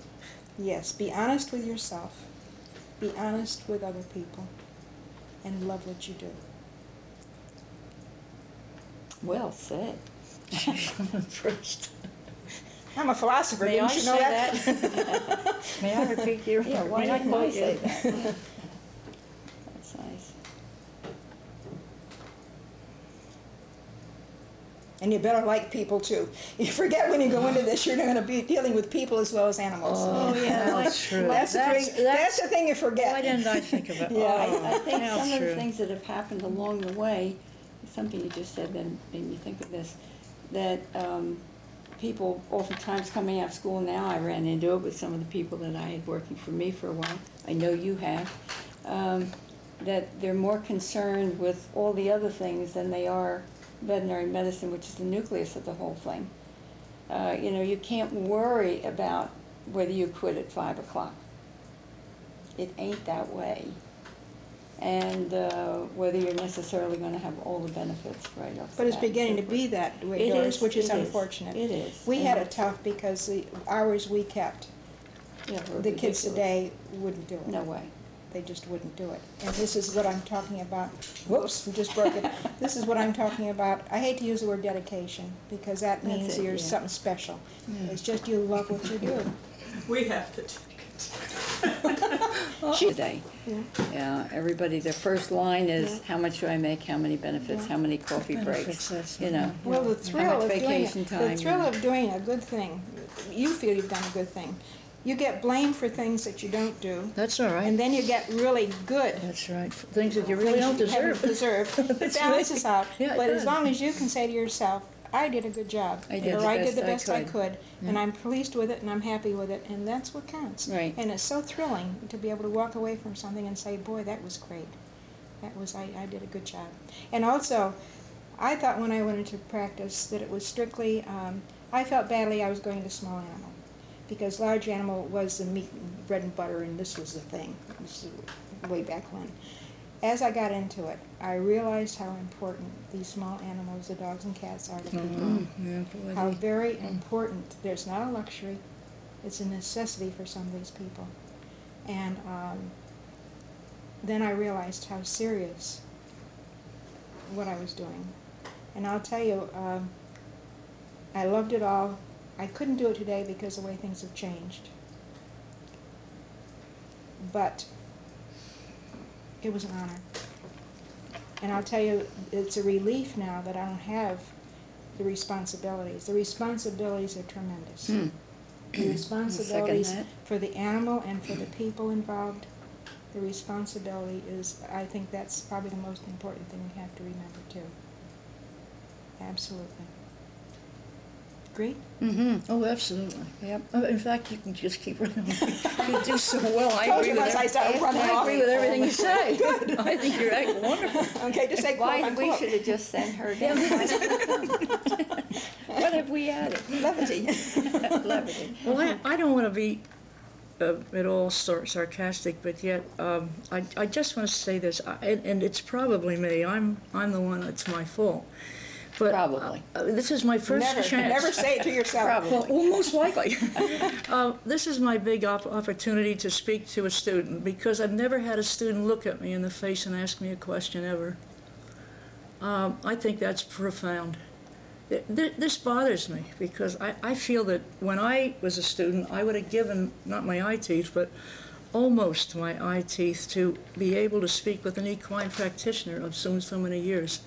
yes, be honest with yourself. Be honest with other people. And love what you do. well said. First. I'm a philosopher, May didn't I you know say that? May I repeat your? Yeah, why may I didn't I quote say you? that? That's nice. And you better like people too. You forget when you go into this, you're going to be dealing with people as well as animals. Oh, yeah, that's true. That's the thing you forget. Why didn't I think of it? Yeah, I think how some of the true. things that have happened along the way, something you just said that made me think of this, that people oftentimes coming out of school now, I ran into it with some of the people that I had working for me for a while. I know you have. that they're more concerned with all the other things than they are veterinary medicine, which is the nucleus of the whole thing. You know, you can't worry about whether you quit at 5 o'clock. It ain't that way. And whether you're necessarily going to have all the benefits right off the But it's bat. beginning to be that way, It Doris, is, which is it is. unfortunate. It is. We And had it tough because the hours we kept, yeah, were the kids ridiculous. today wouldn't do it. No way. They just wouldn't do it. And this is what I'm talking about. Whoops, just broke it. This is what I'm talking about. I hate to use the word dedication because that That's means it, you're yeah. something special. Yeah. It's just you love what you do. We have to take Today. Yeah. Yeah, everybody, their first line is, Yeah. how much do I make, how many benefits, Yeah. how many coffee Benefits, breaks, that's- you know. Well, the How thrill much of doing vacation it, the time thrill you- of doing a good thing, you feel you've done a good thing. You get blamed for things that you don't do, That's all and right. then you get really good. That's right. Things that you really don't Things you haven't deserve. deserved. It That's balances right. out. Yeah, it But as does. long as you can say to yourself, I did a good job. I did or the I did the best best I I could." could, and I'm pleased with it, and I'm happy with it, and that's what counts. Right. And it's so thrilling to be able to walk away from something and say, boy, that was great. I did a good job. And also, I thought when I went into practice that it was strictly, I felt badly I was going to small animal, because large animal was the meat and bread and butter, and this was the thing. This is way back when. As I got into it, I realized how important these small animals, the dogs and cats, are to people. Yeah, boy, How they- very important. There's not a luxury. It's a necessity for some of these people. And then I realized how serious what I was doing. And I'll tell you, I loved it all. I couldn't do it today because of the way things have changed. But it was an honor. And I'll tell you, it's a relief now that I don't have the responsibilities. The responsibilities are tremendous. Hmm. The responsibilities that. for the animal and for the people involved, the responsibility is, I think that's probably the most important thing we have to remember too. Absolutely. Agree? Mm-hmm. Oh, absolutely. Yep. In fact, you can just keep running. You do so well. I Told agree you with once I started running I off. agree with everything you say. I think you're wonderful. Okay, just say quote Why, we unquote. should have just sent her down. What have we added? Levity. Levity. Well, I don't want to be at all sarcastic, but yet I just want to say this, and it's probably me. I'm the one that's my fault. But Probably. This is my first Never, chance. never say it to yourself. Probably. Well, most likely. This is my big opportunity to speak to a student, because I've never had a student look at me in the face and ask me a question ever. I think that's profound. This bothers me, because I feel that when I was a student, I would have given, not my eye teeth, but almost my eye teeth to be able to speak with an equine practitioner of so many years.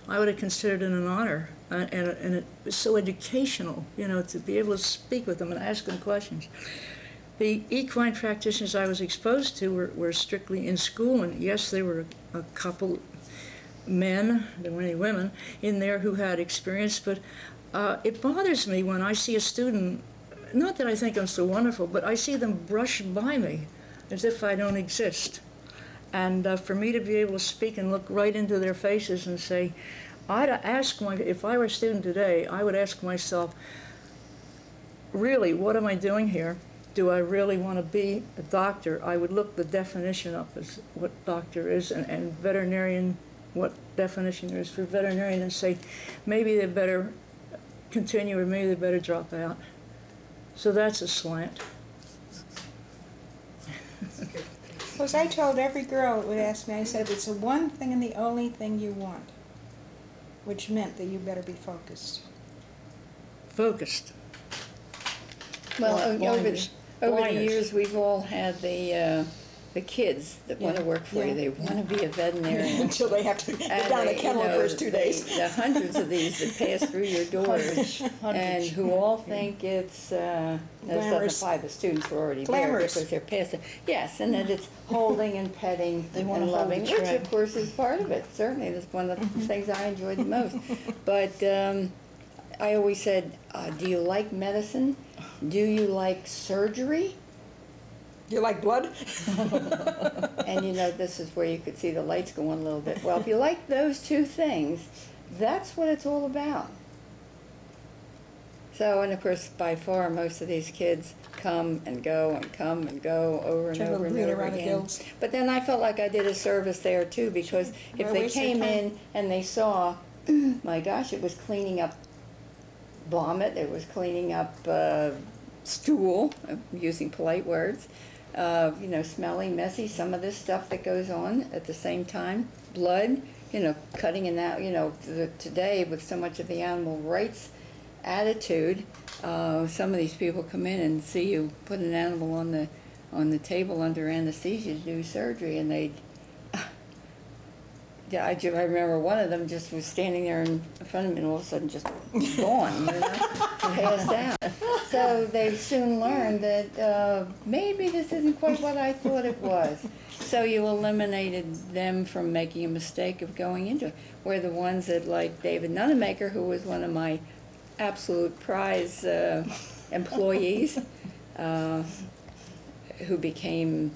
I would have considered it an honor, and it was so educational, you know, to be able to speak with them and ask them questions. The equine practitioners I was exposed to were strictly in school, and yes, there were a couple men, there weren't any women, in there who had experience, but it bothers me when I see a student, not that I think I'm so wonderful, but I see them brush by me as if I don't exist. And for me to be able to speak and look right into their faces and say, if I were a student today, I would ask myself, really, what am I doing here? Do I really want to be a doctor? I would look the definition up as what doctor is, and veterinarian, what definition there is for veterinarian, and say, maybe they better continue or maybe they better drop out. So that's a slant. Because I told every girl that would ask me, I said, it's the one thing and the only thing you want, which meant that you better be focused. Focused. Well, Blinders. over the Blinders. years, we've all had the kids that want to Yeah, work for you. yeah, They want to be a veterinarian. Until they have to get down the they, kennel you the know, first 2 days. The hundreds of these that pass through your doors, and Hundreds. who all think it's that doesn't Glamorous. apply. The students who are already Glamorous. there because they're past it. Yes, and that it's holding and petting They wanna and hold loving, the which tread. of course is part of it. Certainly, that's one of the things I enjoyed the most. But I always said, do you like medicine? Do you like surgery? You like blood? And you know, this is where you could see the lights go on a little bit. Well, if you like those two things, that's what it's all about. So, and of course, by far, most of these kids come and go and come and go over and Turn a over and little green over around the again. gills. But then I felt like I did a service there too, because if Why they waste their came time? in and they saw, my gosh, it was cleaning up vomit, it was cleaning up stool, I'm using polite words, you know, smelly, messy, some of this stuff that goes on at the same time, blood, you know, cutting in that, you know, today with so much of the animal rights attitude, some of these people come in and see you put an animal on the table under anesthesia to do surgery, and they, yeah, I remember one of them just was standing there in front of me, and all of a sudden just gone, you know, passed out. So they soon learned that maybe this isn't quite what I thought it was. So you eliminated them from making a mistake of going into it. Where the ones that, like David Nunemaker, who was one of my absolute prize employees, who became,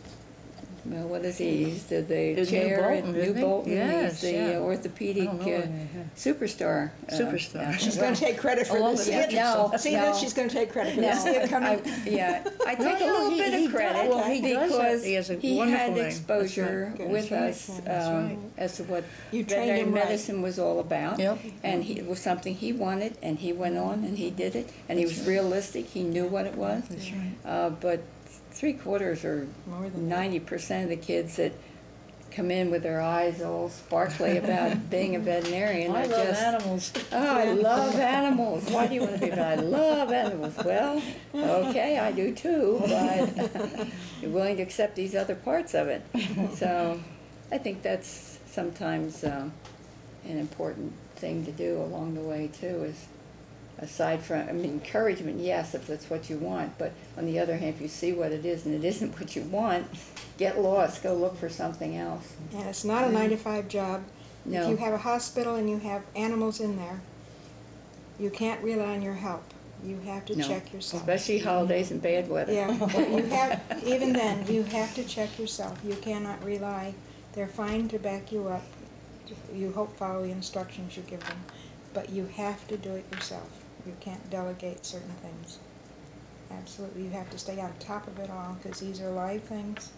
well, what is he? He's the New chair Bolton, at New isn't he? Bolton. Yes, He's the yeah. orthopedic I don't know what he had. superstar. Superstar. Yeah. She's Well, going to take credit for along this. with See it? Richardson. See No. this? She's going to take credit for No, this. See it coming? yeah, I take No, a little he- bit he of credit does. Well, he does have- because he has a he wonderful had name. exposure That's right. with That's us right. That's right. as to what You trained veterinary him right. medicine was all about. Yep. And it was something he wanted, and he went on and he did it, and he was realistic. He knew what it was. That's right. But 3/4 or More than 90% of the kids that come in with their eyes all sparkly about being a veterinarian, I love just animals. oh, I love animals. Why do you want to be a vet? I love animals. Well, okay, I do too, but you're willing to accept these other parts of it. So I think that's sometimes an important thing to do along the way too, is aside from, I mean, encouragement, yes, if that's what you want, but on the other hand, if you see what it is and it isn't what you want, get lost, go look for something else. And it's not a 9-to-5 job. No. If you have a hospital and you have animals in there, you can't rely on your help. You have to No, check yourself. especially holidays and bad weather. Yeah, but you have, even then, you have to check yourself. You cannot rely, they're fine to back you up. You hope follow the instructions you give them, but you have to do it yourself. You can't delegate certain things. Absolutely, you have to stay on top of it all, because these are live things.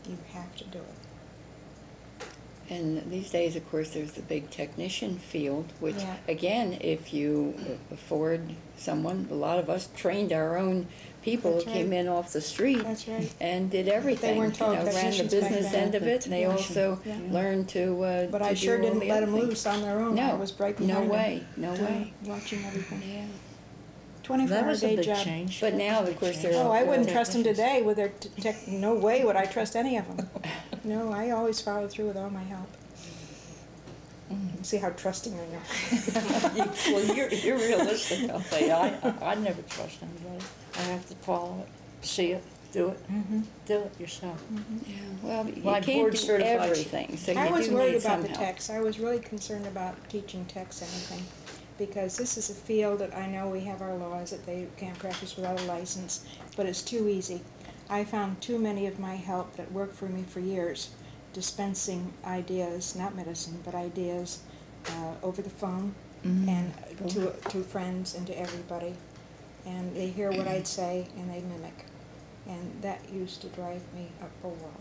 You have to do it. And these days, of course, there's the big technician field, which, Yeah. again, if you afford someone, a lot of us trained our own people, That's came right. in off the street That's right. and did everything. weren't told ran the technicians back business then. end of it, and they also Yeah. learned to But to I do sure all didn't the let other them things. loose on their own. I No, was right no behind way, them, no way. watching everything. Yeah. 24 That hour was a day big job. change. But now, of course, there Oh, are. I wouldn't Technicians. trust them today with their no way would I trust any of them. No, I always follow through with all my help. See how trusting I am. Well, you're realistic, I'll tell you. I never trust anybody. I have to follow it, see it, do it. Do it yourself. Yeah, well, you Well, I'm can't board do certified. everything, so I you was do worried need about some the help. techs. I was really concerned about teaching techs anything, because this is a field that I know we have our laws that they can't practice without a license, but it's too easy. I found too many of my help that worked for me for years dispensing ideas, not medicine, but ideas over the phone and to friends and to everybody. And they hear what I'd say and they mimic. And that used to drive me up a wall.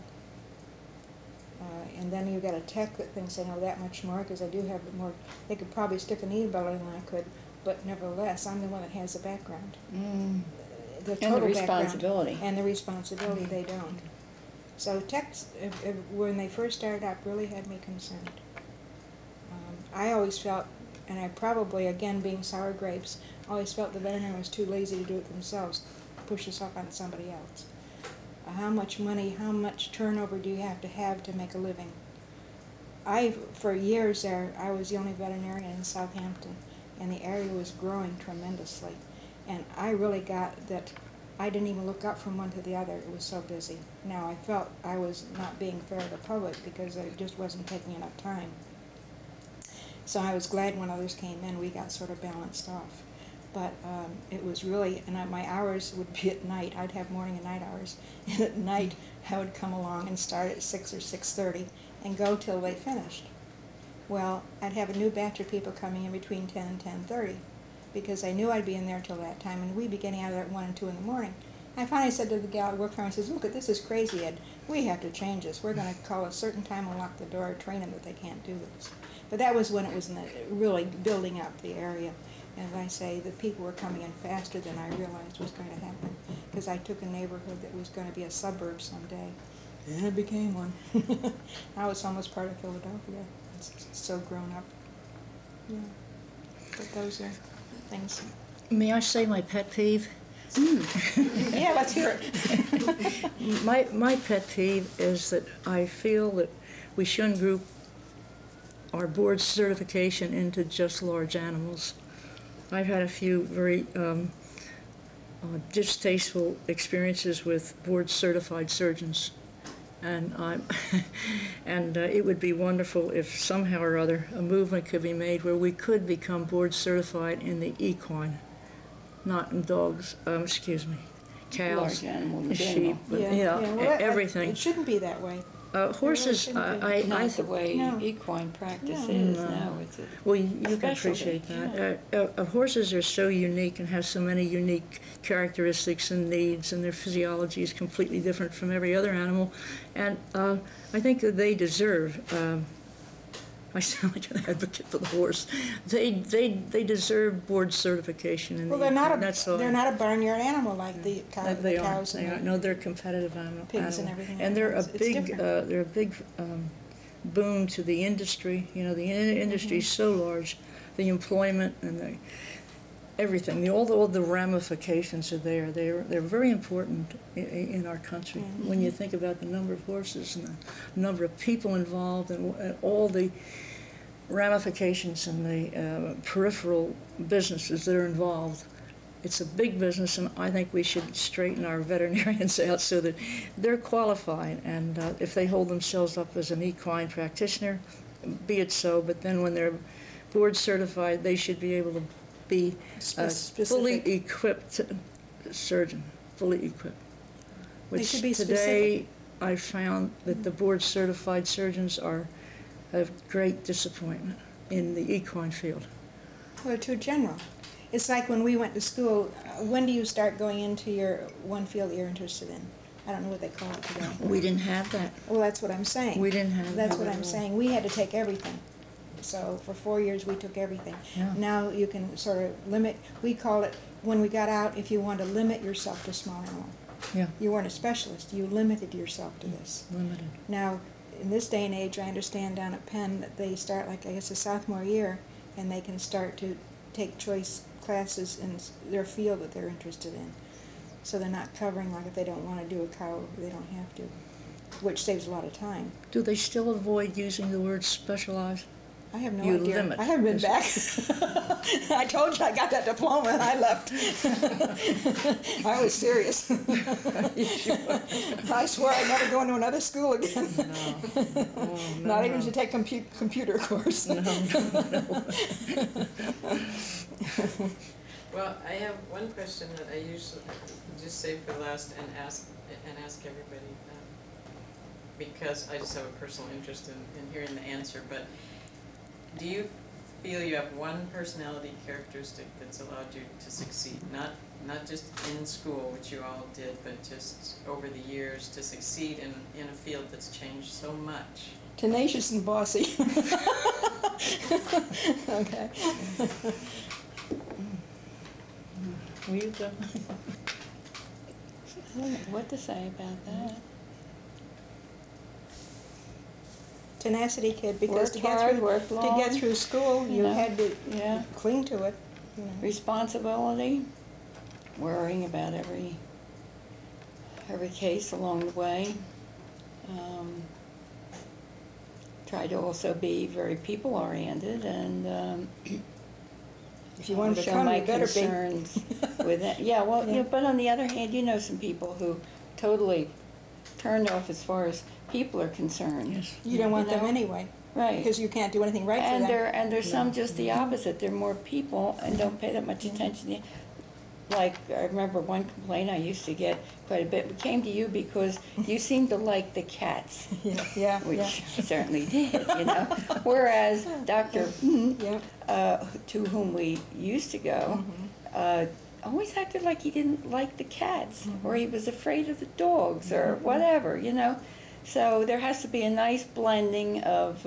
And then you got a tech that thinks they know that much more, because I do have more. They could probably stick a needle better than I could, but nevertheless, I'm the one that has the background. The And the total responsibility. background. And the responsibility, they don't. So techs, when they first started out, really had me concerned. I always felt, and I probably, again, being sour grapes, always felt the veterinarian was too lazy to do it themselves, push this off on somebody else. How much money, how much turnover do you have to make a living? For years there, I was the only veterinarian in Southampton, and the area was growing tremendously. And I really got that I didn't even look up from one to the other. It was so busy. Now, I felt I was not being fair to the public because I just wasn't taking enough time. So I was glad when others came in, we got sort of balanced off. But it was really, and my hours would be at night. I'd have morning and night hours. And at night, I would come along and start at 6 or 6:30 and go till they finished. Well, I'd have a new batch of people coming in between 10 and 10:30 because I knew I'd be in there till that time, and we'd be getting out of there at 1 and 2 in the morning. I finally said to the gal at work for me, I says, look, this is crazy, Ed. We have to change this. We're going to call a certain time and lock the door, train them that they can't do this. But that was when it was really building up the area. And as I say, the people were coming in faster than I realized was going to happen, because I took a neighborhood that was going to be a suburb someday, and it became one. Now it's almost part of Philadelphia. It's so grown up. Yeah. But those are things. May I say my pet peeve? Yeah, let's hear it. My pet peeve is that I feel that we shouldn't group our board certification into just large animals. I've had a few very distasteful experiences with board certified surgeons, and it would be wonderful if somehow or other a movement could be made where we could become board certified in the equine, not in dogs. Cows, Large animal in sheep, general. Well, everything. It shouldn't be that way. Horses, Not the way No. equine practice No. is No. now. It's well, you can specialty, appreciate that. Horses are so unique and have so many unique characteristics and needs, and their physiology is completely different from every other animal. And I think that they deserve. I sound like an advocate for the horse. They deserve board certification. In Well, the that's all. they're not a barnyard animal like the cows. They the are. cows They are. and No, they're competitive animals. pigs and everything And like they're that. a It's big, different. they're a big boon to the industry. You know, the industry is so large, the employment and everything. All the ramifications are there. They're very important in our country. When you think about the number of horses and the number of people involved and all the ramifications and the peripheral businesses that are involved. It's a big business, and I think we should straighten our veterinarians out so that they're qualified, and if they hold themselves up as an equine practitioner, be it so, but then when they're board certified, they should be able to be a fully equipped surgeon, fully equipped. They Which should be today I found that the board certified surgeons are of great disappointment in the equine field. Well, too general. It's like when we went to school, when do you start going into your one field that you're interested in? I don't know what they call it today. We didn't have that. Well, that's what I'm saying. We didn't have That's that what at I'm all. saying. We had to take everything. So for 4 years, we took everything. Yeah. Now you can sort of limit, we call it, when we got out, if you want to limit yourself to small animal. Yeah, You weren't a specialist, you limited yourself to this. limited. Now, in this day and age, I understand down at Penn that they start, like, I guess, a sophomore year, and they can start to take choice classes in their field that they're interested in. So they're not covering, like, if they don't want to do a cow, they don't have to, which saves a lot of time. Do they still avoid using the word specialized? I have no You idea. limit. I haven't been back. I told you I got that diploma and I left. I was serious. I swear I'd never go into another school again. No. Oh, no, Not even no. to take computer course. No. Well, I have one question that I usually just save for last and ask everybody, because I just have a personal interest in hearing the answer, but do you feel you have one personality characteristic that's allowed you to succeed? Not just in school, which you all did, but just over the years to succeed in a field that's changed so much? Tenacious and bossy. Okay. Will you go? I don't know what to say about that. Tenacity, kid, because Worked to get hard, through worked to long. get through school, you Yeah. had to Yeah. cling to it. You know. Responsibility, worrying about every case along the way. Try to also be very people-oriented and If you want to show become, my you better be. concerns with it. Yeah, well, Yeah. but on the other hand, you know some people who totally turned off as far as people are concerned. Yes. You don't want You them know? anyway. Right. because you can't do anything right for them. And there's some just the opposite. They're more people and don't pay that much attention to. Like, I remember one complaint I used to get quite a bit. We came to you because you seemed to like the cats. Yeah, Which yeah. I certainly did, you know. Whereas Dr. Yeah. To whom we used to go, always acted like he didn't like the cats, or he was afraid of the dogs, or whatever, you know. So there has to be a nice blending of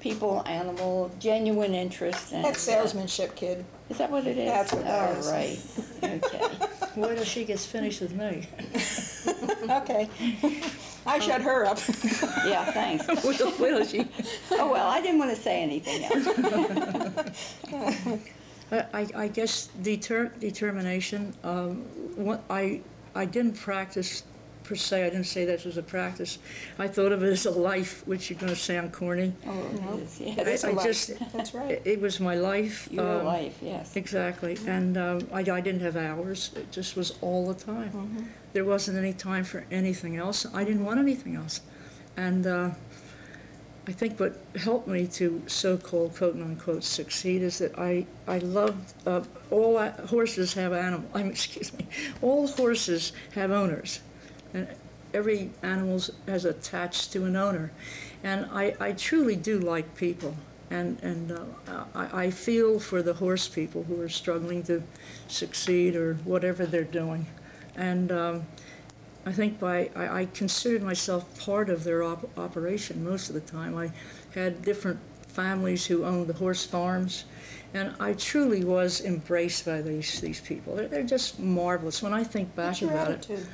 people, animal, genuine interest. And, That's salesmanship, kid. is that what it is? That's what that All is. right. Okay. Wait till she gets finished with me. Okay. I shut her up. Yeah, thanks. Wait till she. Oh, well, I didn't want to say anything else. I guess determination. I didn't practice per se. I didn't say this was a practice. I thought of it as a life, which you're going to sound corny. Oh, No. it is, yes. That's a I life. just That's right. it was my life. Your life, yes. Exactly, and I didn't have hours. It just was all the time. There wasn't any time for anything else. I didn't want anything else, and I think what helped me to so-called quote-unquote succeed is that I loved horses have excuse me, all horses have owners, and every animal has attached to an owner, and I truly do like people. And I feel for the horse people who are struggling to succeed or whatever they're doing. And I think I considered myself part of their operation most of the time. I had different families who owned the horse farms, and I truly was embraced by these people. They're just marvelous. When I think back What's your about attitude? it.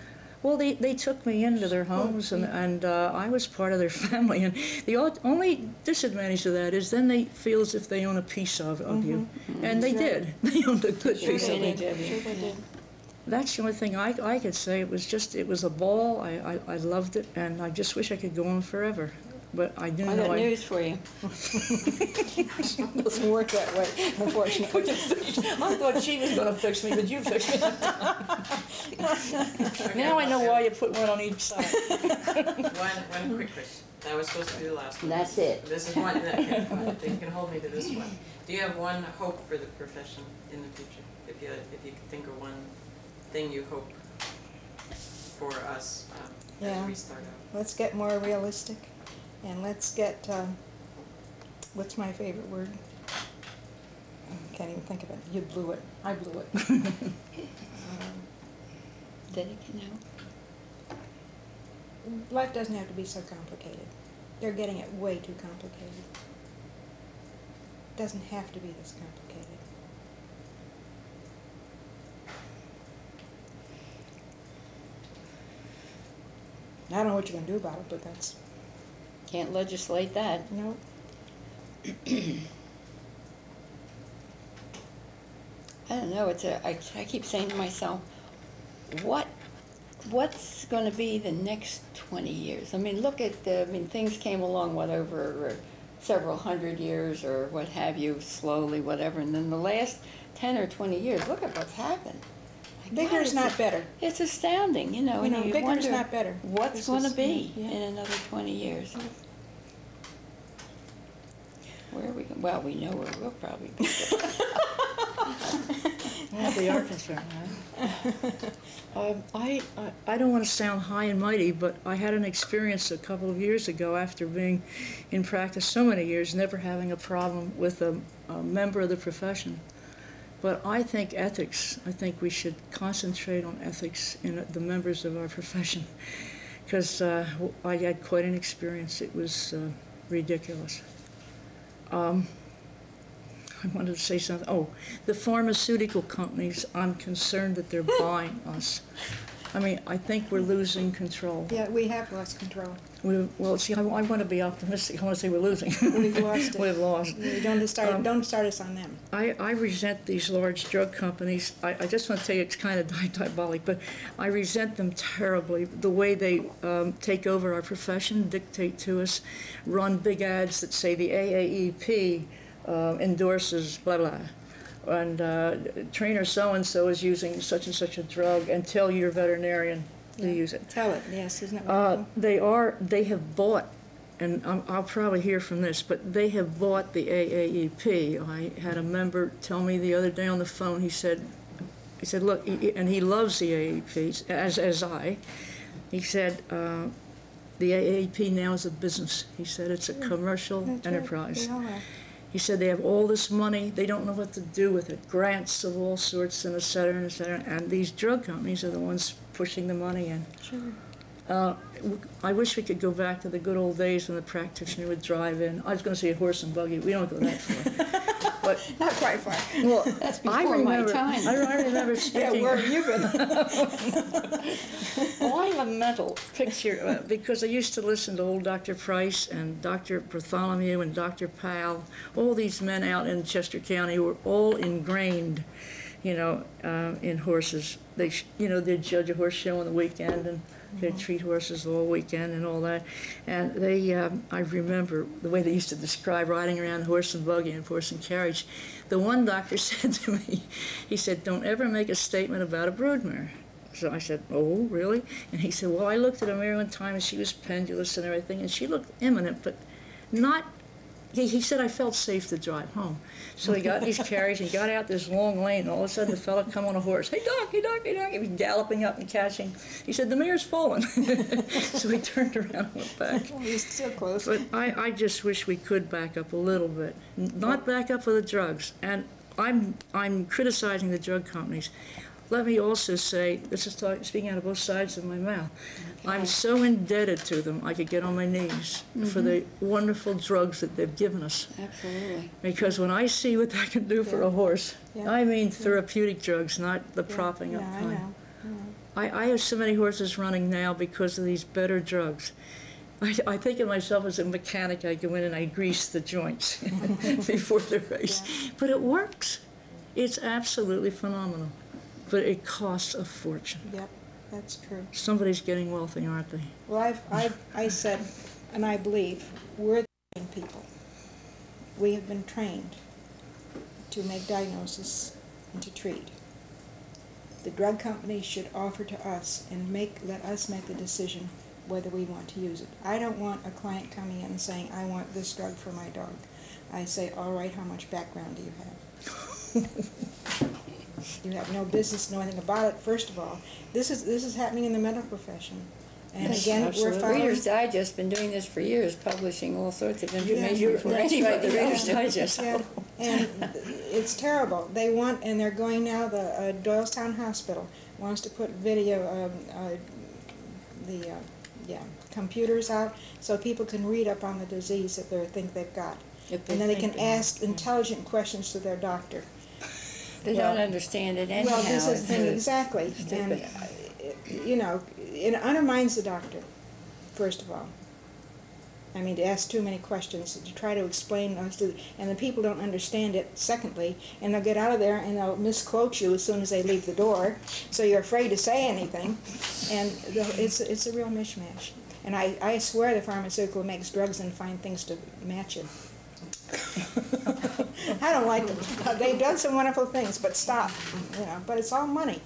Well, they took me into their homes, and I was part of their family. And the only disadvantage of that is then they feel as if they own a piece of you. And they did. They owned a good piece of me. Sure they did. That's the only thing I could say. It was a ball. I loved it, and I just wish I could go on forever. But I do I know got news for you. It doesn't work that way, unfortunately. I thought she was going to fix me, but you fixed me. Now I know why you put one on each side. One quick question. That was supposed to be the last one. That's it. This is one, okay, you can hold me to this one. Do you have one hope for the profession in the future? If you could think of one thing you hope for us as Yeah. we start out. Let's get more realistic, and let's get, what's my favorite word? I can't even think of it. You blew it. I blew it. Dedicate now. Life doesn't have to be so complicated. They're getting it way too complicated. It doesn't have to be this complicated. I don't know what you're going to do about it, but that's, Can't legislate that. no. I don't know. I keep saying to myself, what's going to be the next 20 years? I mean, look at things came along over several hundred years or what have you, slowly, whatever, and then the last 10 or 20 years, look at what's happened. My Bigger God, is not better. It's astounding, you know. You know, and you bigger is wonder not better. what's This going to is- be yeah. in another 20 years. Where are we going? Well, we know where we'll probably be. Well, they are concerned, I don't want to sound high and mighty, but I had an experience a couple of years ago after being in practice so many years, never having a problem with a member of the profession. But I think we should concentrate on ethics in the members of our profession, because I had quite an experience. It was ridiculous. I wanted to say something. Oh, the pharmaceutical companies, I'm concerned that they're buying us. I mean, I think we're losing control. Yeah, we have lost control. Well, see, I want to be optimistic. I want to say we're losing. We've lost it. We've lost. You don't start us on them. I resent these large drug companies. I just want to tell you it's kind of diabolic, but I resent them terribly. The way they take over our profession, dictate to us, run big ads that say the AAEP endorses blah blah, and trainer so-and-so is using such and such a drug, and tell your veterinarian to use it. Tell it, yes, isn't it wonderful? They have bought and I'll probably hear from this, but they have bought the AAEP. I had a member tell me the other day on the phone, he said, look, and he loves the AAEP, as I. He said, the AAEP now is a business. He said it's a commercial That's enterprise. Right. They are. He said they have all this money, they don't know what to do with it, grants of all sorts, and et cetera, and et cetera. And these drug companies are the ones pushing the money in. Sure. I wish we could go back to the good old days when the practitioner would drive in. I was going to say a horse and buggy. We don't go that far. But Not quite far. well, That's before my time. I remember speaking. Yeah, where have you been? Well, I have a mental picture because I used to listen to old Dr. Price and Dr. Bartholomew and Dr. Powell. All these men out in Chester County were all ingrained, in horses. They'd judge a horse show on the weekend and they'd treat horses all weekend and all that. And I remember the way they used to describe riding around horse and buggy and horse and carriage. The one doctor said to me, he said, don't ever make a statement about a broodmare. So I said, oh, really? And he said, well, I looked at a mare one time and she was pendulous and everything, and she looked imminent, but not. He said, I felt safe to drive home. So he got in his carriage and he got out this long lane, and all of a sudden the fella come on a horse. Hey, Doc, hey, Doc, hey, Doc. He was galloping up and catching. He said, the mare's fallen. So he turned around and went back. Well, he's still close. But I just wish we could back up a little bit. Not back up for the drugs. And I'm criticizing the drug companies. Let me also say, this is speaking out of both sides of my mouth, I'm so indebted to them, I could get on my knees for the wonderful drugs that they've given us. Absolutely. Because when I see what that can do for a horse, Yeah. I mean therapeutic drugs, not the propping up Yeah, I kind. know. I have so many horses running now because of these better drugs. I think of myself as a mechanic. I go in and I grease the joints before the race. Yeah. But it works. It's absolutely phenomenal. But it costs a fortune. Yep, that's true. Somebody's getting wealthy, aren't they? Well, I said, and I believe, we're the trained people. We have been trained to make diagnosis and to treat. The drug companies should offer to us and let us make the decision whether we want to use it. I don't want a client coming in and saying, I want this drug for my dog. I say, all right, how much background do you have? You have no business knowing about it, first of all. This is happening in the medical profession. And Yes, again, absolutely. we're following... Reader's Digest been doing this for years, publishing all sorts of information Yeah, for that's anybody. right, the Reader's Digest. Yeah, and it's terrible. They want, and they're going now, the Doylestown Hospital wants to put video, computers out so people can read up on the disease that they think they've got. If And then they think can ask intelligent questions to their doctor. They don't understand it anyhow. Well, this is the thing, It's exactly. stupid. And, it undermines the doctor, first of all. I mean, to ask too many questions, to try to explain those to, and the people don't understand it, secondly, and they'll get out of there and they'll misquote you as soon as they leave the door, so you're afraid to say anything, and it's a real mishmash. And I swear the pharmaceutical makes drugs and find things to match it. I don't like them. They've done some wonderful things, but stop, but it's all money.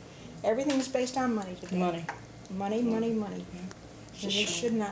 Everything's based on money today. Money. Money, money, money. And it should not